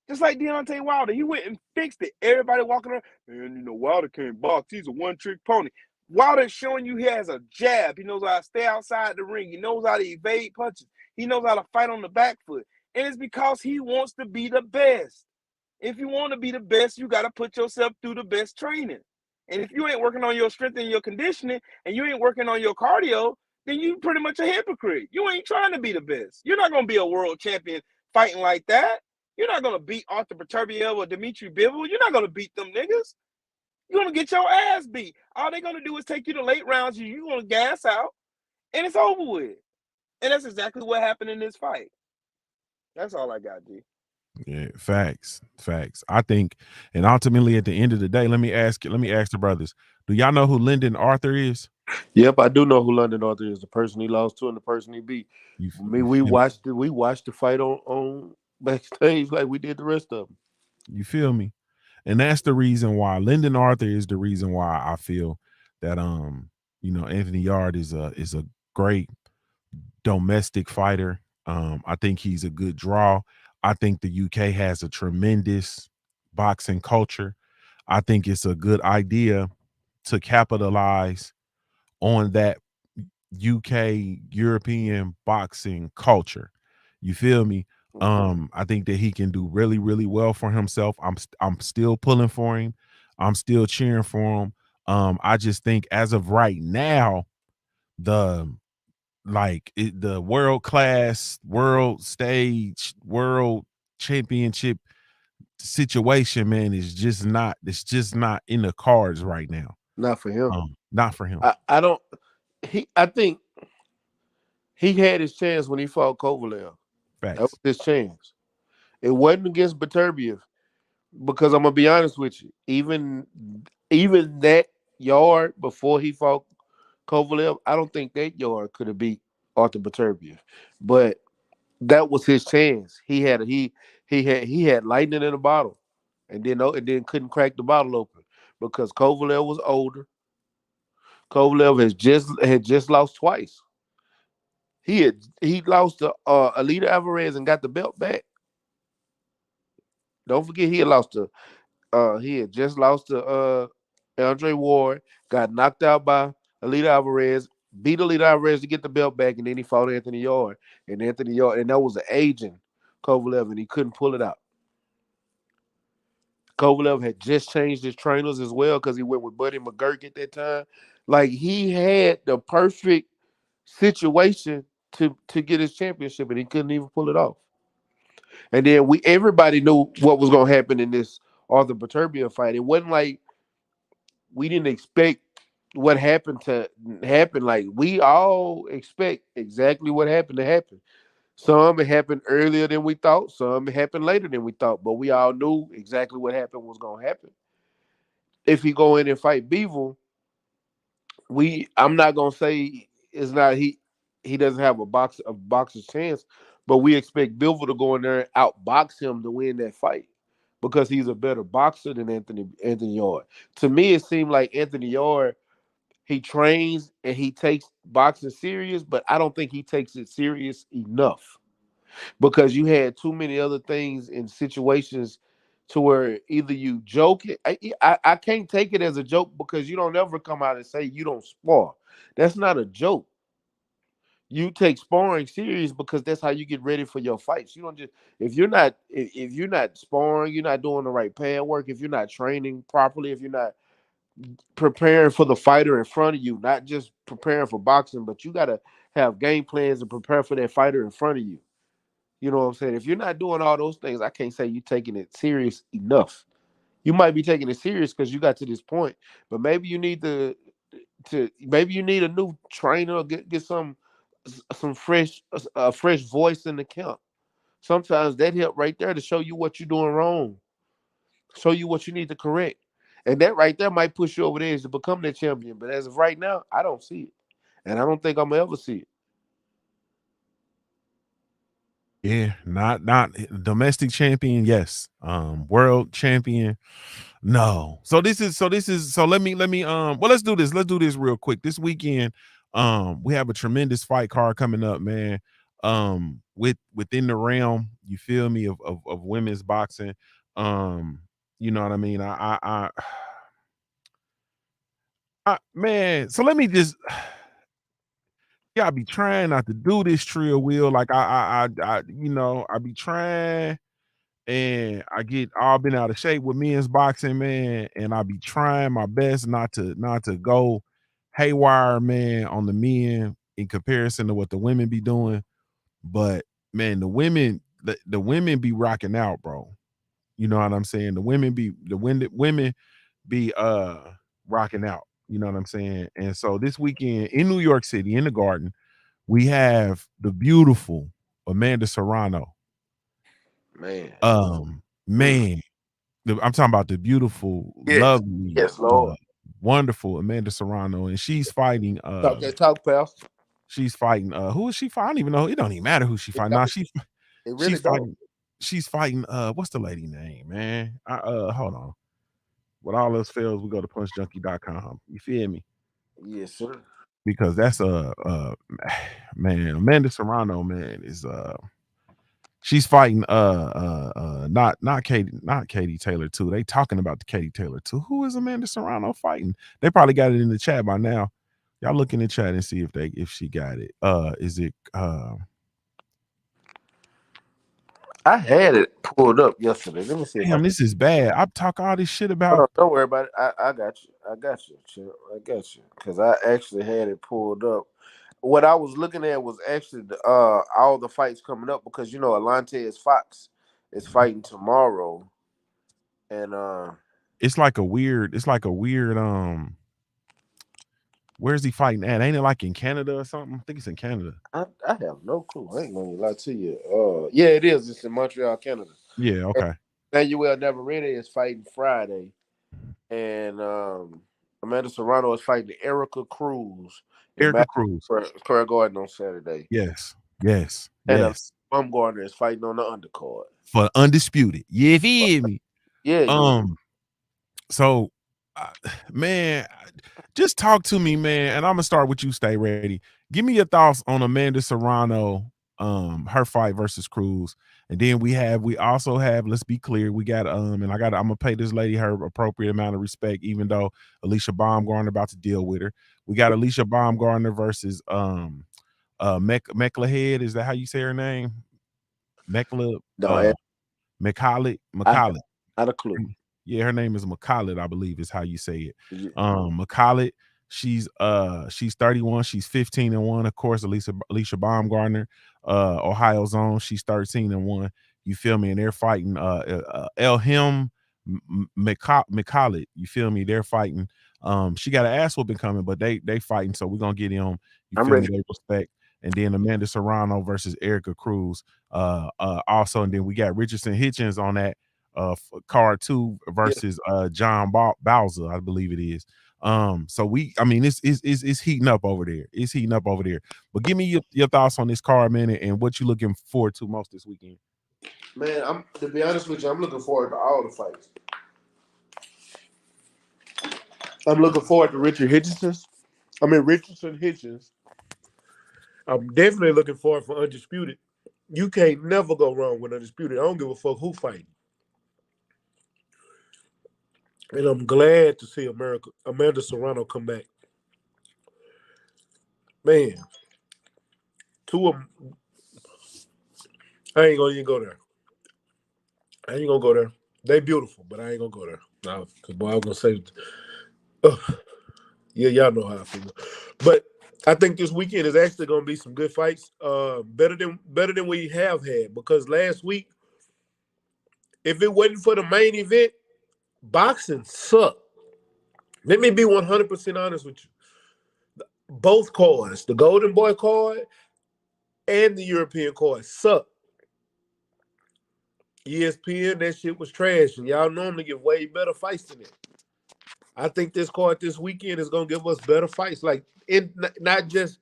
Just like Deontay Wilder, he went and fixed it. Everybody walking around, man, you know, Wilder can't box. He's a one-trick pony. Wilder's showing you he has a jab. He knows how to stay outside the ring. He knows how to evade punches. He knows how to fight on the back foot. And it's because he wants to be the best. If you want to be the best, you got to put yourself through the best training. And if you ain't working on your strength and your conditioning, and you ain't working on your cardio, then you pretty much a hypocrite. You ain't trying to be the best. You're not going to be a world champion fighting like that. You're not going to beat Arthur Beterbiev or Dimitri Bivol. You're not going to beat them niggas. You're going to get your ass beat. All they're going to do is take you to late rounds. You're going to gas out, and it's over with. And that's exactly what happened in this fight. That's all I got, D. Yeah, facts. I think, and ultimately at the end of the day, let me ask the brothers, do y'all know who Lyndon Arthur is? Yep, I do know who London Arthur is. The person he lost to and the person he beat. You, I mean, we watched the fight on backstage like we did the rest of them. you feel me? And that's the reason why Lyndon Arthur is the reason why I feel that Anthony Yard is a great domestic fighter. I think he's a good draw. I think the UK has a tremendous boxing culture. I think it's a good idea to capitalize on that UK European boxing culture. You feel me? I think that he can do really, really well for himself. I'm still pulling for him. I'm still cheering for him. I just think as of right now, the the world class, world stage, world championship situation, man, is just not. It's just not in the cards right now. Not for him. Not for him. I don't. I think he had his chance when he fought Kovalev. That was Facts. his chance. It wasn't against Beterbiev because I'm gonna be honest with you. Even that yard before he fought Kovalev, I don't think that yard could have beat Arthur Beterbiev. But that was his chance. He had lightning in a bottle, and then couldn't crack the bottle open because Kovalev was older. Kovalev had just lost twice. He lost to Alida Alvarez and got the belt back. Don't forget he had just lost to Andre Ward, got knocked out by Alida Alvarez, beat Alida Alvarez to get the belt back, and then he fought Anthony Yard. And that was an aging Kovalev, and he couldn't pull it out. Kovalev had just changed his trainers as well because he went with Buddy McGurk at that time. Like he had the perfect situation to get his championship, and he couldn't even pull it off. And then everybody knew what was going to happen in this Arthur Beterbiev fight. It wasn't like we didn't expect what happened to happen. Like we all expect exactly what happened to happen. Some it happened earlier than we thought. Some it happened later than we thought. But we all knew exactly what happened was going to happen. If he go in and fight Beevil, I'm not gonna say it's not he doesn't have a boxer's chance, but we expect Bivol to go in there and outbox him to win that fight because he's a better boxer than Anthony Yard. To me, it seemed like Anthony Yard, he trains and he takes boxing serious, but I don't think he takes it serious enough because you had too many other things in situations to where either you joke it. I can't take it as a joke because you don't ever come out and say you don't spar. That's not a joke. You take sparring serious because that's how you get ready for your fights. You don't just if you're not sparring, you're not doing the right pad work, if you're not training properly, if you're not preparing for the fighter in front of you, not just preparing for boxing, but you gotta have game plans and prepare for that fighter in front of you. You know what I'm saying? If you're not doing all those things, I can't say you're taking it serious enough. You might be taking it serious because you got to this point, but maybe you need to maybe you need a new trainer or get some fresh voice in the camp. Sometimes that help right there to show you what you're doing wrong, show you what you need to correct, and that right there might push you over the edge to become that champion. But as of right now, I don't see it, and I don't think I'm gonna ever see it. Yeah, not domestic champion, yes. World champion, no. So let me well, let's do this. Let's do this real quick. This weekend, we have a tremendous fight card coming up, man. Within the realm, you feel me, of women's boxing. Um, you know what I mean? Man, so let me just yeah, I be trying not to do this trio wheel. Like I be trying and I get all been out of shape with men's boxing, man, and I be trying my best not to go haywire, man, on the men in comparison to what the women be doing. But man, the women be rocking out, bro. You know what I'm saying? The women be rocking out. You know what I'm saying? And so this weekend in New York City, in the Garden, we have the beautiful Amanda Serrano. Man. Mm. Man, I'm talking about the beautiful, Yes. lovely, Yes, Lord. wonderful Amanda Serrano, and she's fighting. Talk that talk, pal. She's fighting. Who is she fighting? I don't even know. It don't even matter who she It fighting. Now don't. It really she's don't. fighting. She's fighting. What's the lady name, man? Hold on. With all else fails, we go to punchjunkie.com. You feel me? Yes, sir. Because that's man, Amanda Serrano, man, is she's fighting not Katie Taylor too. They talking about the Katie Taylor too. Who is Amanda Serrano fighting? They probably got it in the chat by now. Y'all look in the chat and see if she got it. Is it I had it pulled up yesterday. Let me see if I damn, can. this is bad. I talk all this shit Hold about on, don't worry about it. I got you. I got you. Chill. I got you. Because I actually had it pulled up. What I was looking at was actually all the fights coming up because Alante Fox is fighting tomorrow, and it's like a weird where's he fighting at? Ain't it like in Canada or something? I think it's in Canada. I have no clue. I ain't gonna lie to you. Yeah, it is. It's in Montreal, Canada. Yeah, And okay. Manuel Navarrete is fighting Friday, and Amanda Serrano is fighting Erica Cruz in Erica Madison Cruz. Square Garden on Saturday, Yes, yes, and yes. Bumgarner is fighting on the undercard. For undisputed. You feel me? Yeah. Um, so uh, man, just talk to me, man. And I'm gonna start with you, Stay Ready. Give me your thoughts on Amanda Serrano, her fight versus Cruz. And then we also have, let's be clear, we got and I'm gonna pay this lady her appropriate amount of respect, even though Alicia Baumgartner about to deal with her. We got Alicia Baumgartner versus Mecklahead. Is that how you say her name? Mekla No, I have McCollet. not a clue. Yeah, her name is McCollet, I believe is how you say it. Yeah. McCollet, she's 31, she's 15-1. Of course, Alicia Baumgartner, Ohio's own, she's 13-1. You feel me? And they're fighting Elhim McCollet. You feel me? They're fighting. She got an ass whooping coming, but they fighting, so we're gonna get him. You I'm feel me? ready. They respect. And then Amanda Serrano versus Erica Cruz. Also, and then we got Richardson Hitchens on that card 2 Yeah. versus John Bowser, I believe it is. So it's heating up over there. It's heating up over there. But give me your thoughts on this card, man, and what you looking forward to most this weekend. Man, I'm to be honest with you, I'm looking forward to all the fights. I'm looking forward to Richardson Hitchens. I'm definitely looking forward for Undisputed. You can't never go wrong with Undisputed. I don't give a fuck who fighting. And I'm glad to see Amanda Serrano come back. Man, two of them. I ain't gonna even go there. I ain't gonna go there. They beautiful, but I ain't gonna go there. No, because boy, I was gonna say, yeah, y'all know how I feel. But I think this weekend is actually gonna be some good fights. Better than we have had, because last week, if it wasn't for the main event, boxing sucked. Let me be 100% honest with you. Both cards, the Golden Boy card and the European card, sucked. ESPN, that shit was trash, and y'all normally get way better fights than it. I think this card this weekend is gonna give us better fights. Like not just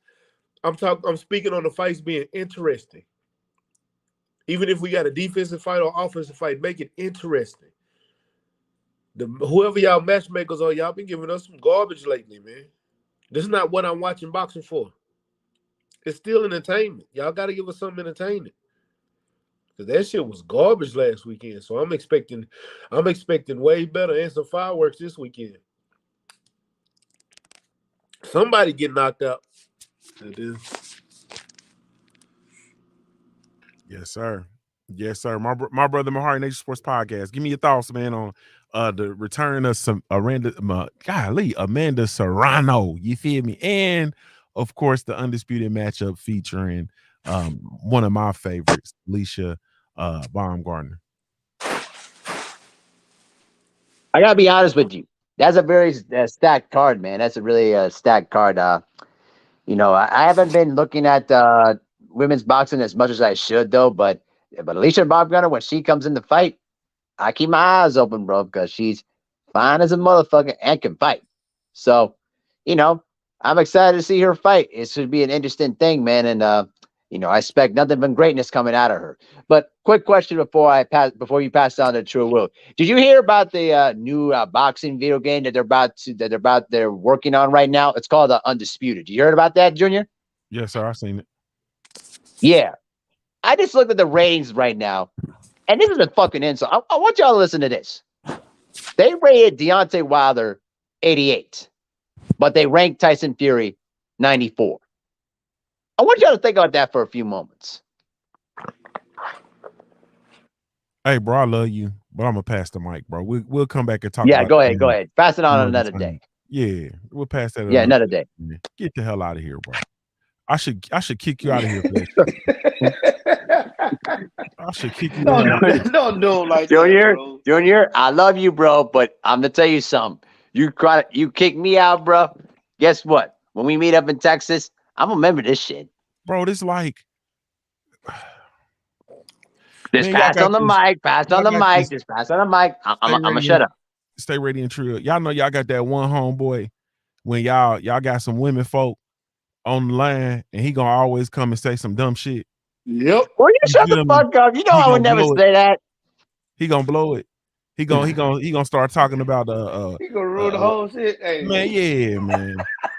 I'm speaking on the fights being interesting. Even if we got a defensive fight or offensive fight, make it interesting. Whoever y'all matchmakers are, y'all been giving us some garbage lately, man. This is not what I'm watching boxing for. It's still entertainment. Y'all got to give us some entertainment. Because that shit was garbage last weekend. So I'm expecting way better and some fireworks this weekend. Somebody get knocked out. It is. Yes, sir. Yes, sir. My brother Mahari Nature Sports Podcast. Give me your thoughts, man, on the return of Amanda Serrano. You feel me? And of course, the undisputed matchup featuring one of my favorites, Alicia Baumgartner. I gotta be honest with you. That's a very stacked card, man. That's a really stacked card. You know, I haven't been looking at women's boxing as much as I should, though. But Alicia Baumgartner, when she comes in the fight, I keep my eyes open, bro, because she's fine as a motherfucker and can fight. So, you know, I'm excited to see her fight. It should be an interesting thing, man. And you know, I expect nothing but greatness coming out of her. But quick question before you pass on to True Will. Did you hear about the new boxing video game that they're working on right now? It's called Undisputed. You heard about that, Junior? Yes, sir. I've seen it. Yeah. I just looked at the ratings right now, and this is a fucking insult. I want y'all to listen to this. They rated Deontay Wilder 88, but they ranked Tyson Fury 94. I want y'all to think about that for a few moments. Hey, bro, I love you, but I'm gonna pass the mic, bro. We'll come back and talk. Yeah, about go ahead. Pass it on another day. Yeah, we'll pass that. Yeah, another day. Get the hell out of here, bro. I should kick you out of here for that. I should kick you out. Don't do him like Junior, that, bro. Junior, I love you, bro, but I'm gonna tell you something. You kick me out, bro. Guess what? When we meet up in Texas, I'm gonna remember this shit. Bro, this like Just man, pass on the mic. Pass on the mic. Just pass on the mic. I'm gonna shut up. Stay ready and true. Y'all know y'all got that one homeboy when y'all got some women folk on the line and he gonna always come and say some dumb shit. Yep. Well, you shut the fuck up. You know I would never say that. He gonna blow it. He gonna start talking about he gonna ruin the whole shit. Hey. Man, yeah, man.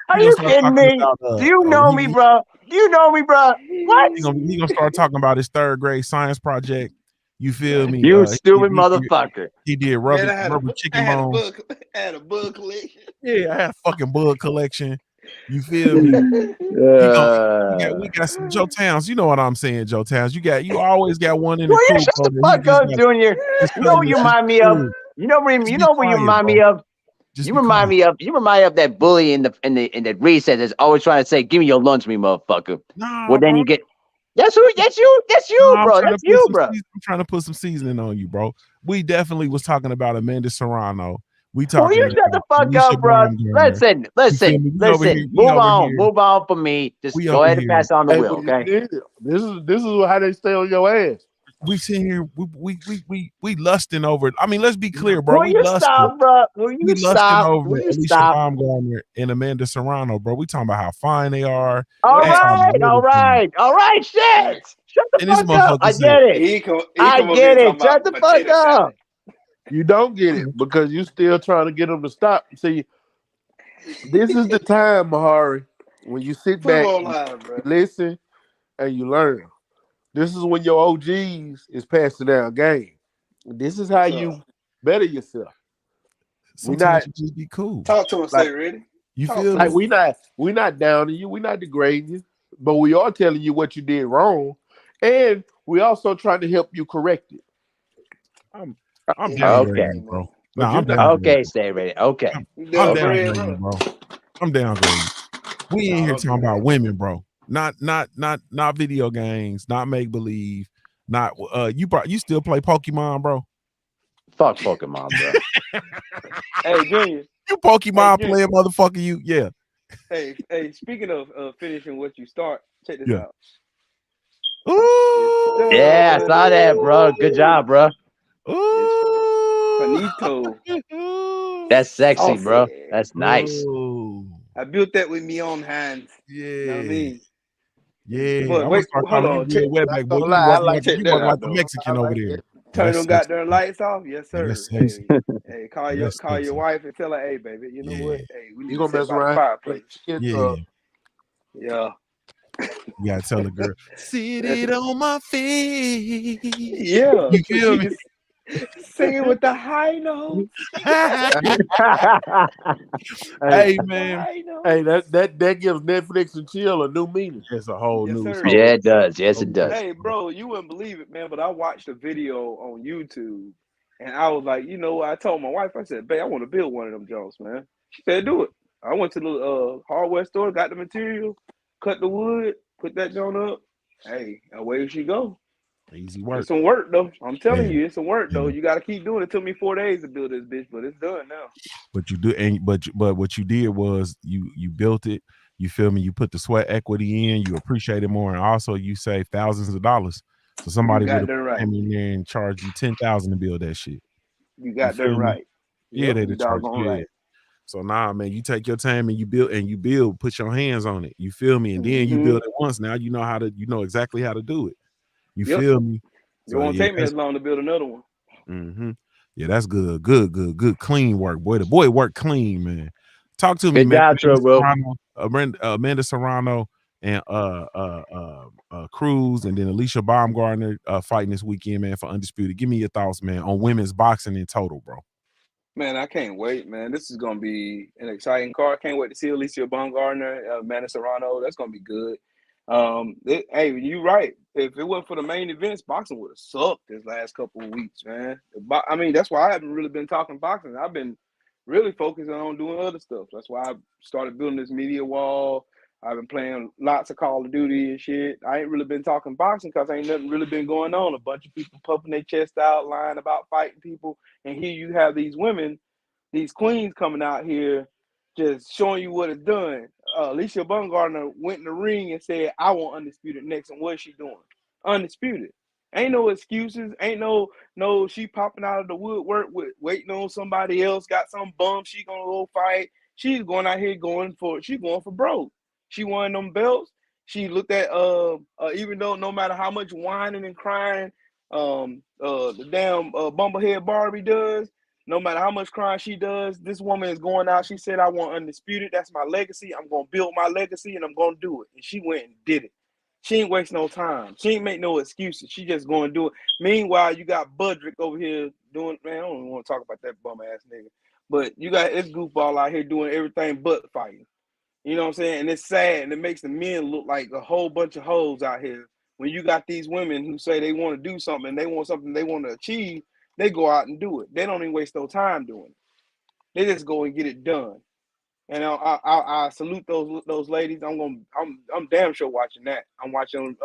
Are you kidding me? Do you know me, bro? Do you know me, bro? What? He gonna start talking about his third grade science project. You feel me? You stupid motherfucker. He did rubber chicken bones. I had a bug collection. Yeah, I had a fucking bug collection. You feel me? We got some Joe Towns. You know what I'm saying, Joe Towns. You always got one in the crew. Shut the fuck up, Junior. You know what you remind me of? You know what you remind me of? You remind me of that bully in the recess that's always trying to say, "Give me your lunch, me motherfucker." Nah, well, then bro. you get that's you, bro. That's you, bro. I'm trying to put some seasoning on you, bro. We definitely was talking about Amanda Serrano. We talking. Well, you shut the fuck up, bro. Listen. Move on for me. Just go ahead and pass on the wheel, okay? This is how they stay on your ass. We sitting here, we lusting over it. I mean, let's be clear, bro. Will you stop, bro? Will you stop? Over Alicia Baumgartner and Amanda Serrano, bro. We talking about how fine they are. All right. Shit. Shut the fuck up. I get it. I get it. Shut the fuck up. You don't get it because you still trying to get them to stop. See, this is the time, Mahari, when you sit back, listen, and you learn. This is when your OGs is passing down game. This is how you better yourself. Sometimes you just be cool. Talk to him, stay ready. You feel like we not down to you, we not degrading you, but we are telling you what you did wrong, and we also trying to help you correct it. I'm down grading, bro. I'm down okay, stay ready. Okay. I'm down grading, bro. I'm down grading. We ain't here talking about women, bro. Not video games, not make believe, not you still play Pokemon, bro? Fuck Pokemon, bro. Hey, Junior. You Pokemon playing motherfucker, you yeah. Hey, speaking of finishing what you start, check this out. Ooh, yeah, I saw that, bro. Good job, bro. Ooh. That's sexy, bro. That's nice. I built that with me own hands. Yeah. You know what I mean? Yeah, But I'm gonna wait, start hold calling you on. Check, real wetback, boy. Gonna lie, I like check You that walk like out a though. Mexican over there. Yeah, Turn that's them sexy. goddamn lights off. Yes, Yeah, sir. that's sexy. Hey, Yeah, that's call your sexy. wife and tell her, hey, baby, you know what? Yeah, Hey, we you need to gonna sit mess by the around. fireplace. yeah. Yeah. You gotta tell the girl, sit it on my face. Yeah. You So feel she me? can sing it with the high notes. Hey, The man, high notes. Hey, that gives Netflix and chill a new meaning. it's a whole Yes, new sir. whole, Yeah, it does. Yes, whole it new does. thing. Hey, bro, you wouldn't believe it, man, but I watched a video on YouTube and I was like, you know what? I told my wife, I said, babe, I want to build one of them Jones, man. She said, do it. I went to the hardware store, got the material, cut the wood, put that joint up. Hey, away she go. Easy It's work. some work though. I'm telling Yeah, you, it's some work though. yeah. You got to keep doing it. It took me 4 days to build this bitch, but it's done now. But you do, and but what you did was you built it. You feel me? You put the sweat equity in. You appreciate it more, and also you save thousands of dollars. So You somebody would got have that right. came in there and charged you 10,000 to build that shit. You You got that feel me? right. Yeah, Yep, they you the charge. doggone Yeah. right. So nah, man, you take your time and you build, put your hands on it. You feel me? And then you Mm-hmm. build it once. Now you know you know exactly how to do it. You Yep. feel me? It So won't yeah, take me as long to build another one. yeah, that's good, good, clean work, boy. The boy worked clean, man. Talk to me, Good man. job, bro. Amanda Serrano and Cruz, and then Alicia Baumgartner fighting this weekend, man, for undisputed. Give me your thoughts, man, on women's boxing in total, bro. Man, I can't wait, man. This is gonna be an exciting card. Can't wait to see Alicia Baumgartner, Amanda Serrano. That's gonna be good. Hey, you're right. If it wasn't for the main events, boxing would have sucked this last couple of weeks, man. I mean, that's why I haven't really been talking boxing. I've been really focusing on doing other stuff. That's why I started building this media wall. I've been playing lots of Call of Duty and shit. I ain't really been talking boxing because ain't nothing really been going on. A bunch of people puffing their chest out, lying about fighting people. And here you have these women, these queens coming out here just showing you what it's done. Alicia Baumgartner went in the ring and said, I want Undisputed next. And what is she doing? Undisputed. Ain't no excuses. Ain't no she popping out of the woodwork with waiting on somebody else, got some bum she gonna go fight. She's going out here going for broke. She won them belts. She looked at even though no matter how much whining and crying the damn bumblehead Barbie does, no matter how much crying she does, this woman is going out. She said, I want Undisputed. That's my legacy. I'm going to build my legacy and I'm going to do it. And she went and did it. She ain't waste no time. She ain't make no excuses. She just going to do it. Meanwhile, you got Budrick over here doing, man, I don't even want to talk about that bum ass nigga. But you got this goofball out here doing everything but fighting. You know what I'm saying? And it's sad, and it makes the men look like a whole bunch of hoes out here. When you got these women who say they want to do something, and they want something they want to achieve, they go out and do it. They don't even waste no time doing it. They just go and get it done. And I salute those ladies. I'm damn sure watching that. I'm watching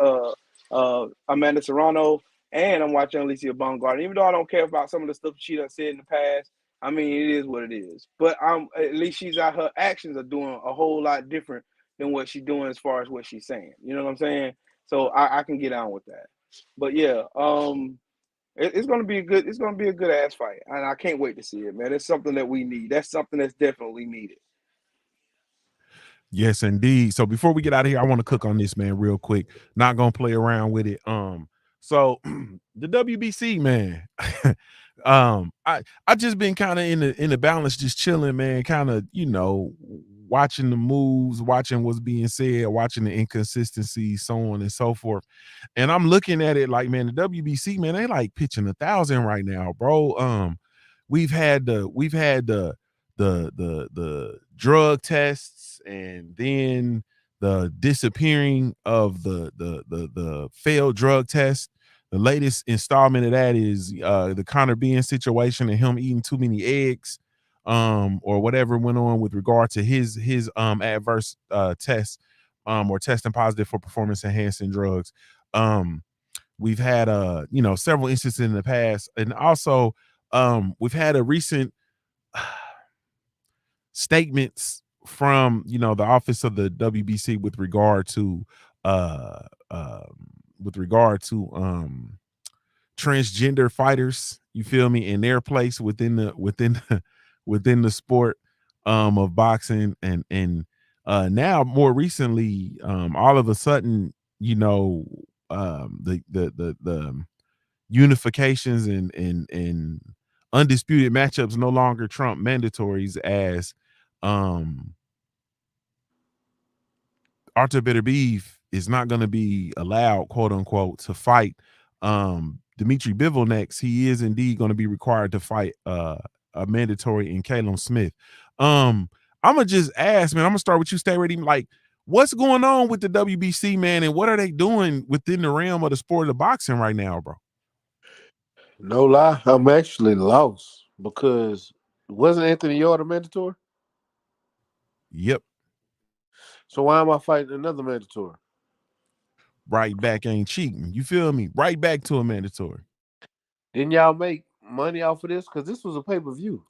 Amanda Serrano and I'm watching Alicia Baumgartner. Even though I don't care about some of the stuff she done said in the past, I mean it is what it is. But at least she's out. Her actions are doing a whole lot different than what she's doing as far as what she's saying. You know what I'm saying? So I can get on with that. But yeah, it's gonna be a good ass fight, and I can't wait to see it, man. It's something that we need. That's something that's definitely needed. Yes, indeed. So before we get out of here, I want to cook on this, man, real quick. Not gonna play around with it. So the WBC, man. I just been kind of in the balance, just chilling, man. Kind of, watching the moves, watching what's being said, watching the inconsistencies, so on and so forth. And I'm looking at it like, man, the WBC, man, they like pitching 1,000 right now, bro. We've had the drug tests, and then the disappearing of the failed drug test. The latest installment of that is the Connor Bean situation and him eating too many eggs, or whatever went on with regard to his adverse test, or testing positive for performance enhancing drugs. We've had several instances in the past, and also we've had a recent statements from the office of the WBC with regard to uh transgender fighters, you feel me, in their place within the sport of boxing, and now more recently, all of a sudden you know, the unifications and undisputed matchups no longer trump mandatories, as Arthur Beterbiev is not going to be allowed, quote unquote, to fight Dmitry Bivol next. He is indeed going to be required to fight a mandatory in Caleb Smith. I'm gonna just ask, man. I'm gonna start with you, Stay Ready. Like, what's going on with the WBC, man, and what are they doing within the realm of the sport of boxing right now, bro? No lie, I'm actually lost because wasn't Anthony Yarde a mandatory? Yep. So why am I fighting another mandatory? Right back ain't cheating. You feel me? Right back to a mandatory. Didn't y'all make money off of this? Because this was a pay-per-view.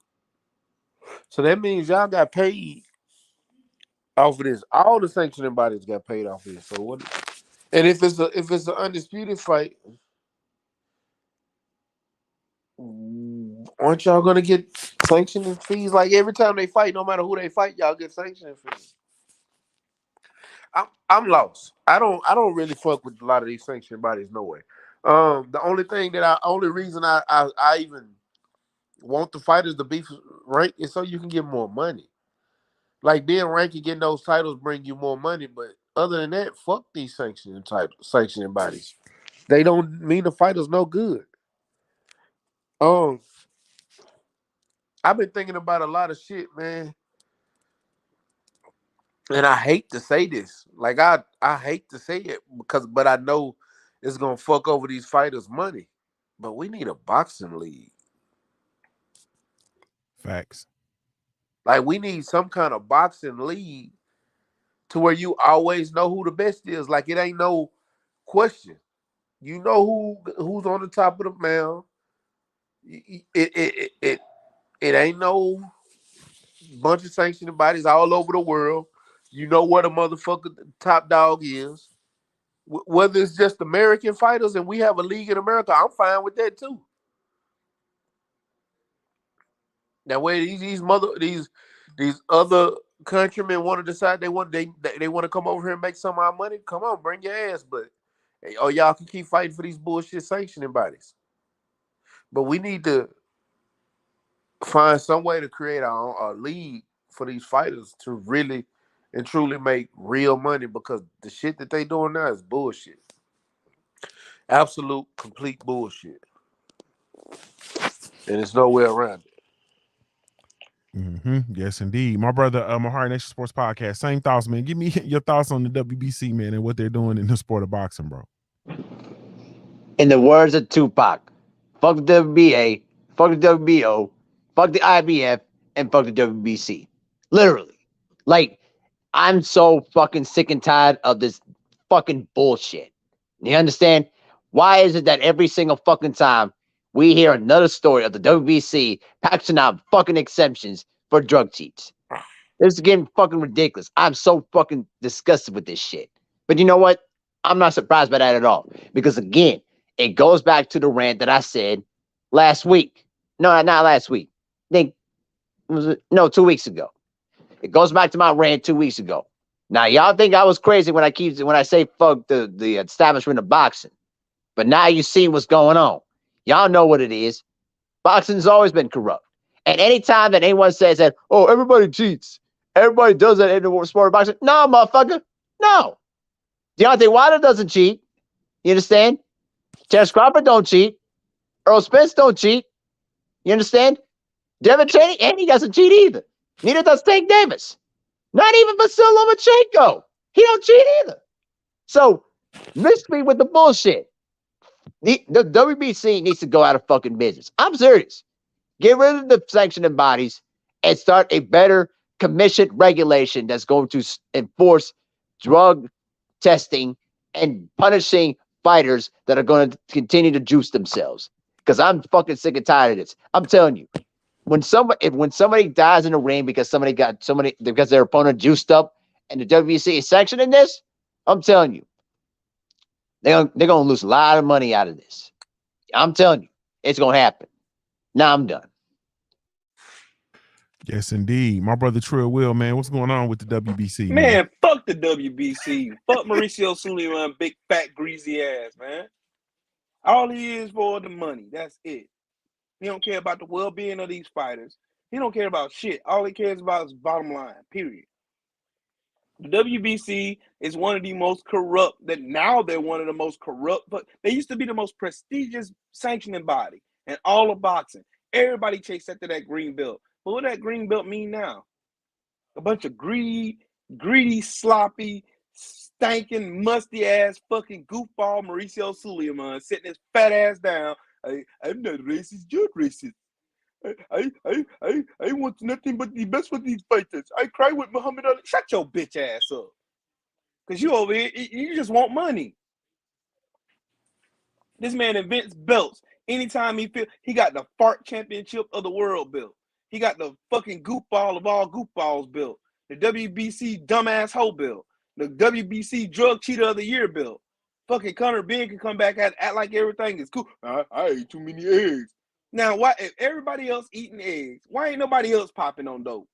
So that means y'all got paid off of this. All the sanctioning bodies got paid off of this. So what? And if it's an undisputed fight, aren't y'all gonna get sanctioning fees? Like every time they fight, no matter who they fight, y'all get sanctioning fees. I'm lost. I don't really fuck with a lot of these sanctioning bodies. No way. The only reason I even want the fighters to be ranked is so you can get more money. Like being ranked and getting those titles bring you more money, but other than that, fuck these sanctioning bodies. They don't mean the fighters no good. I've been thinking about a lot of shit, man. And I hate to say this. Like I hate to say it but I know it's gonna fuck over these fighters' money. But we need a boxing league. Facts. Like we need some kind of boxing league to where you always know who the best is. Like it ain't no question. You know who's on the top of the mound. It ain't no bunch of sanctioning bodies all over the world. You know what a motherfucker top dog is. Whether it's just American fighters and we have a league in America, I'm fine with that too. That way, these other countrymen want to decide they want to come over here and make some of our money. Come on, bring your ass. But y'all can keep fighting for these bullshit sanctioning bodies. But we need to find some way to create a league for these fighters to really and truly make real money, because the shit that they doing now is bullshit. Absolute, complete bullshit. And there's no way around it. Yes, indeed. My brother, my Heart Nation Sports Podcast. Same thoughts, man. Give me your thoughts on the WBC, man, and what they're doing in the sport of boxing, bro. In the words of Tupac, fuck the WBA, fuck the WBO, fuck the IBF, and fuck the WBC. Literally. Like, I'm so fucking sick and tired of this fucking bullshit. You understand? Why is it that every single fucking time we hear another story of the WBC patching out fucking exemptions for drug cheats? This is getting fucking ridiculous. I'm so fucking disgusted with this shit. But you know what? I'm not surprised by that at all. Because again, it goes back to the rant that I said last week. No, not last week. I think, 2 weeks ago. It goes back to my rant 2 weeks ago. Now, y'all think I was crazy when I say fuck the establishment of boxing. But now you see what's going on. Y'all know what it is. Boxing's always been corrupt. And anytime that anyone says that, oh, everybody cheats, everybody does that in the sport of boxing. No, motherfucker. No. Deontay Wilder doesn't cheat. You understand? Terrence Crawford don't cheat. Earl Spence don't cheat. You understand? Devin Cheney, and he doesn't cheat either. Neither does Tank Davis. Not even Vasil Lomachenko. He don't cheat either. So, miss me with the bullshit. The WBC needs to go out of fucking business. I'm serious. Get rid of the sanctioning bodies and start a better commission regulation that's going to enforce drug testing and punishing fighters that are going to continue to juice themselves. Because I'm fucking sick and tired of this. I'm telling you, when somebody dies in the ring because their opponent juiced up and the WBC is sanctioning this, I'm telling you, they're gonna lose a lot of money out of this. I'm telling you, it's gonna happen. Now I'm done. Yes, indeed. My brother Trill Will, man, what's going on with the WBC, Man, fuck the WBC. Fuck Mauricio Suleiman, big fat greasy ass, man. All he is for the money. That's it. He don't care about the well-being of these fighters. He don't care about shit. All he cares about is bottom line. Period. The WBC is one of the most corrupt. That now they're one of the most corrupt. But they used to be the most prestigious sanctioning body in all of boxing. Everybody chased after that green belt. But what that green belt mean now? A bunch of greedy, sloppy, stinking, musty ass fucking goofball Mauricio Suleiman sitting his fat ass down. I'm not racist, you're racist. I want nothing but the best with these fighters. I cry with Muhammad Ali. Shut your bitch ass up. Because you over here, you just want money. This man invents belts. Anytime he got the fart championship of the world belt. He got the fucking goofball of all goofballs belt. The WBC dumbass hoe belt. The WBC drug cheater of the year belt. Fucking Conor Ben can come back and act like everything is cool. I ate too many eggs. Now, why if everybody else eating eggs, why ain't nobody else popping on dope?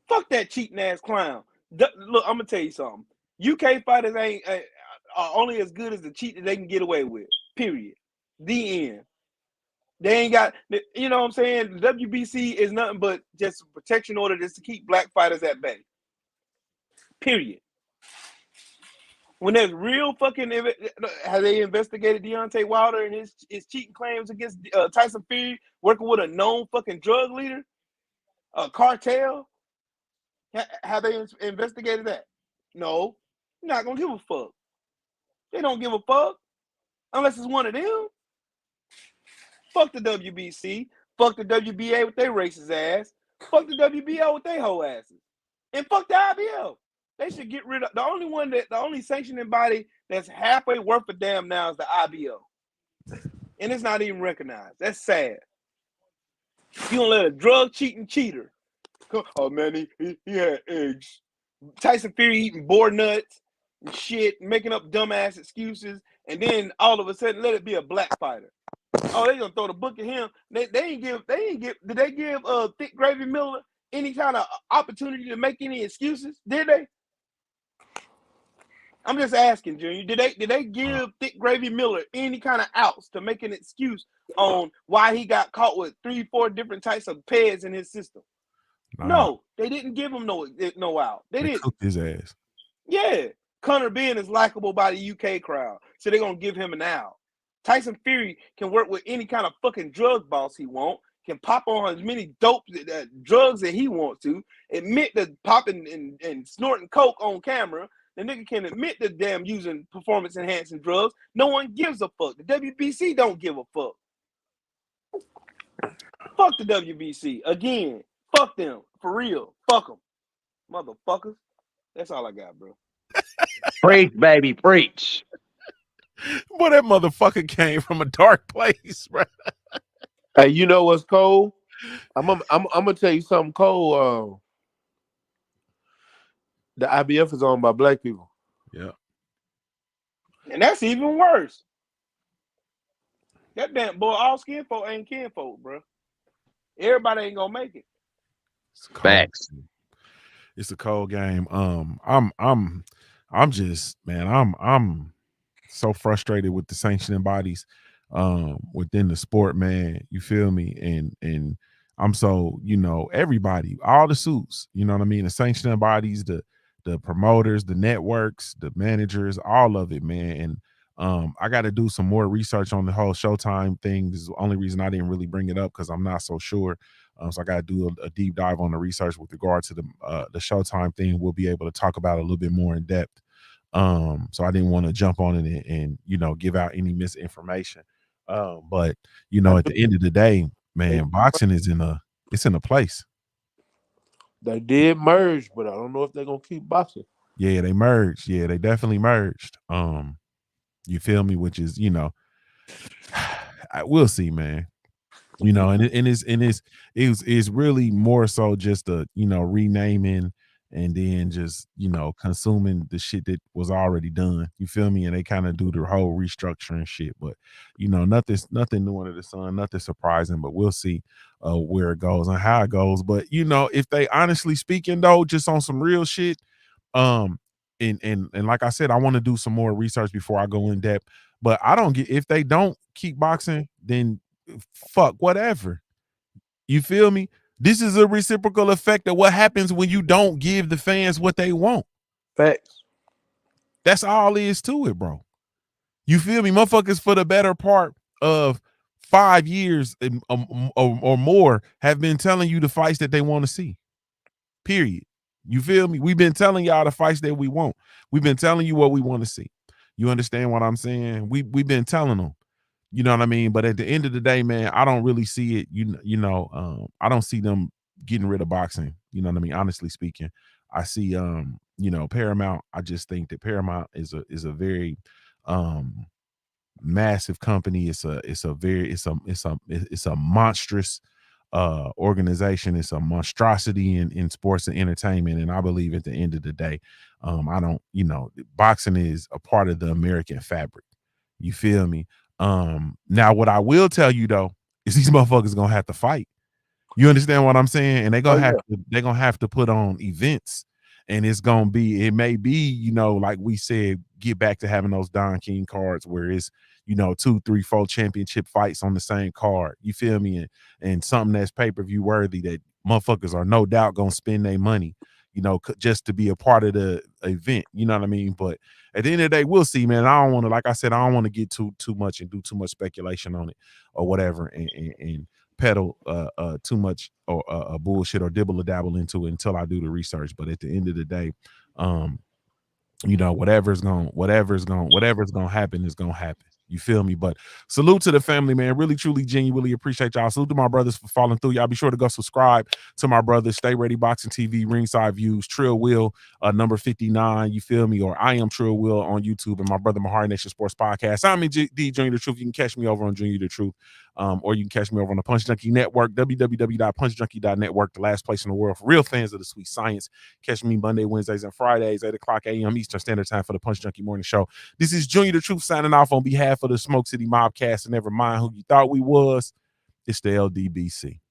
Fuck that cheating ass clown. Look, I'm gonna tell you something. UK fighters are only as good as the cheat that they can get away with. Period. The end. They ain't got, you know what I'm saying? The WBC is nothing but just a protection order just to keep black fighters at bay. Period. When there's real fucking, have they investigated Deontay Wilder and his cheating claims against Tyson Fury working with a known fucking drug leader, a cartel? Have they investigated that? No. You're not gonna give a fuck. They don't give a fuck unless it's one of them. Fuck the WBC. Fuck the WBA with their racist ass. Fuck the WBO with their whole asses. And fuck the IBL. They should get rid of the only sanctioning body that's halfway worth a damn now is the IBO. And it's not even recognized. That's sad. You don't let a drug cheating cheater. Oh man, he had eggs. Tyson Fury eating boar nuts and shit, making up dumbass excuses, and then all of a sudden let it be a black fighter. Oh, they gonna throw the book at him. Did they give Thick Gravy Miller any kind of opportunity to make any excuses? Did they? I'm just asking, Junior. Did they give Thick Gravy Miller any kind of outs to make an excuse on why he got caught with 3-4 different types of peds in his system? No, they didn't give him no out. They didn't. Cooked his ass. Yeah, Conor Ben is likable by the UK crowd, so they're gonna give him an out. Tyson Fury can work with any kind of fucking drug boss he want, can pop on as many dope drugs that he wants to, admit to popping and snorting coke on camera. The nigga can admit to damn using performance-enhancing drugs. No one gives a fuck. The WBC don't give a fuck. Fuck the WBC. Again, fuck them. For real. Fuck them. Motherfuckers. That's all I got, bro. Preach, baby, preach. Boy, that motherfucker came from a dark place, bro. Hey, you know what's cold? I'm gonna tell you something cold. The IBF is owned by black people. Yeah. And that's even worse. That damn boy, all skin folk ain't kinfolk, bro. Everybody ain't gonna make it. Facts. It's a cold game. I'm just, man, I'm so frustrated with the sanctioning bodies within the sport, man. You feel me? And I'm so, everybody, all the suits, you know what I mean? The sanctioning bodies, the promoters, the networks, the managers, all of it, man. And I got to do some more research on the whole Showtime thing. This is the only reason I didn't really bring it up because I'm not so sure. So I got to do a deep dive on the research with regard to the Showtime thing. We'll be able to talk about it a little bit more in depth. So I didn't want to jump on it and give out any misinformation. But at the end of the day, man, boxing is in a place. They did merge, but I don't know if they're gonna keep boxing. Yeah, they merged. Yeah, they definitely merged. You feel me? Which is, we'll see, man. And it's really more so just a renaming and then just, consuming the shit that was already done. You feel me? And they kind of do the whole restructuring shit. But, nothing new under the sun, nothing surprising, but we'll see where it goes and how it goes. But, if they honestly speaking though, just on some real shit, um, and like I said, I want to do some more research before I go in depth. But I don't get if they don't keep boxing, then fuck whatever. You feel me? This is a reciprocal effect of what happens when you don't give the fans what they want. Facts. That's all there is to it, bro. You feel me? Motherfuckers for the better part of 5 years or more have been telling you the fights that they want to see. Period. You feel me? We've been telling y'all the fights that we want. We've been telling you what we want to see. You understand what I'm saying? We've been telling them. You know what I mean? But at the end of the day, man, I don't really see it. I don't see them getting rid of boxing. You know what I mean? Honestly speaking, I see, Paramount. I just think that Paramount is a very massive company. It's a monstrous organization. It's a monstrosity in sports and entertainment. And I believe at the end of the day, boxing is a part of the American fabric. You feel me? Now what I will tell you though is these motherfuckers gonna have to fight. You understand what I'm saying? And they're gonna have to put on events, and it may be, like we said, get back to having those Don King cards where it's 2, 3, 4 championship fights on the same card. You feel me? And something that's pay-per-view worthy that motherfuckers are no doubt gonna spend their money, just to be a part of the event. You know what I mean? But at the end of the day, we'll see, man. I don't want to, like I said, I don't want to get too much and do too much speculation on it or whatever, and peddle too much or bullshit or dibble or dabble into it until I do the research. But at the end of the day, whatever's gonna happen is gonna happen. You feel me? But salute to the family, man. Really, truly, genuinely appreciate y'all. Salute to my brothers for following through. Y'all be sure to go subscribe to my brothers. Stay Ready Boxing TV, Ringside Views, Trill Will, number 59. You feel me? Or I am Trill Will on YouTube, and my brother Mahari Nation Sports Podcast. I'm D Junior the Truth. You can catch me over on Junior the Truth, or you can catch me over on the Punch Junkie Network, www.punchjunkie.network, the last place in the world for real fans of the sweet science. Catch me Monday, Wednesdays, and Fridays, 8 o'clock a.m. Eastern Standard Time for the Punch Junkie Morning Show. This is Junior the Truth signing off on behalf of the Smoke City MobCast, and never mind who you thought we was. It's the LDBC.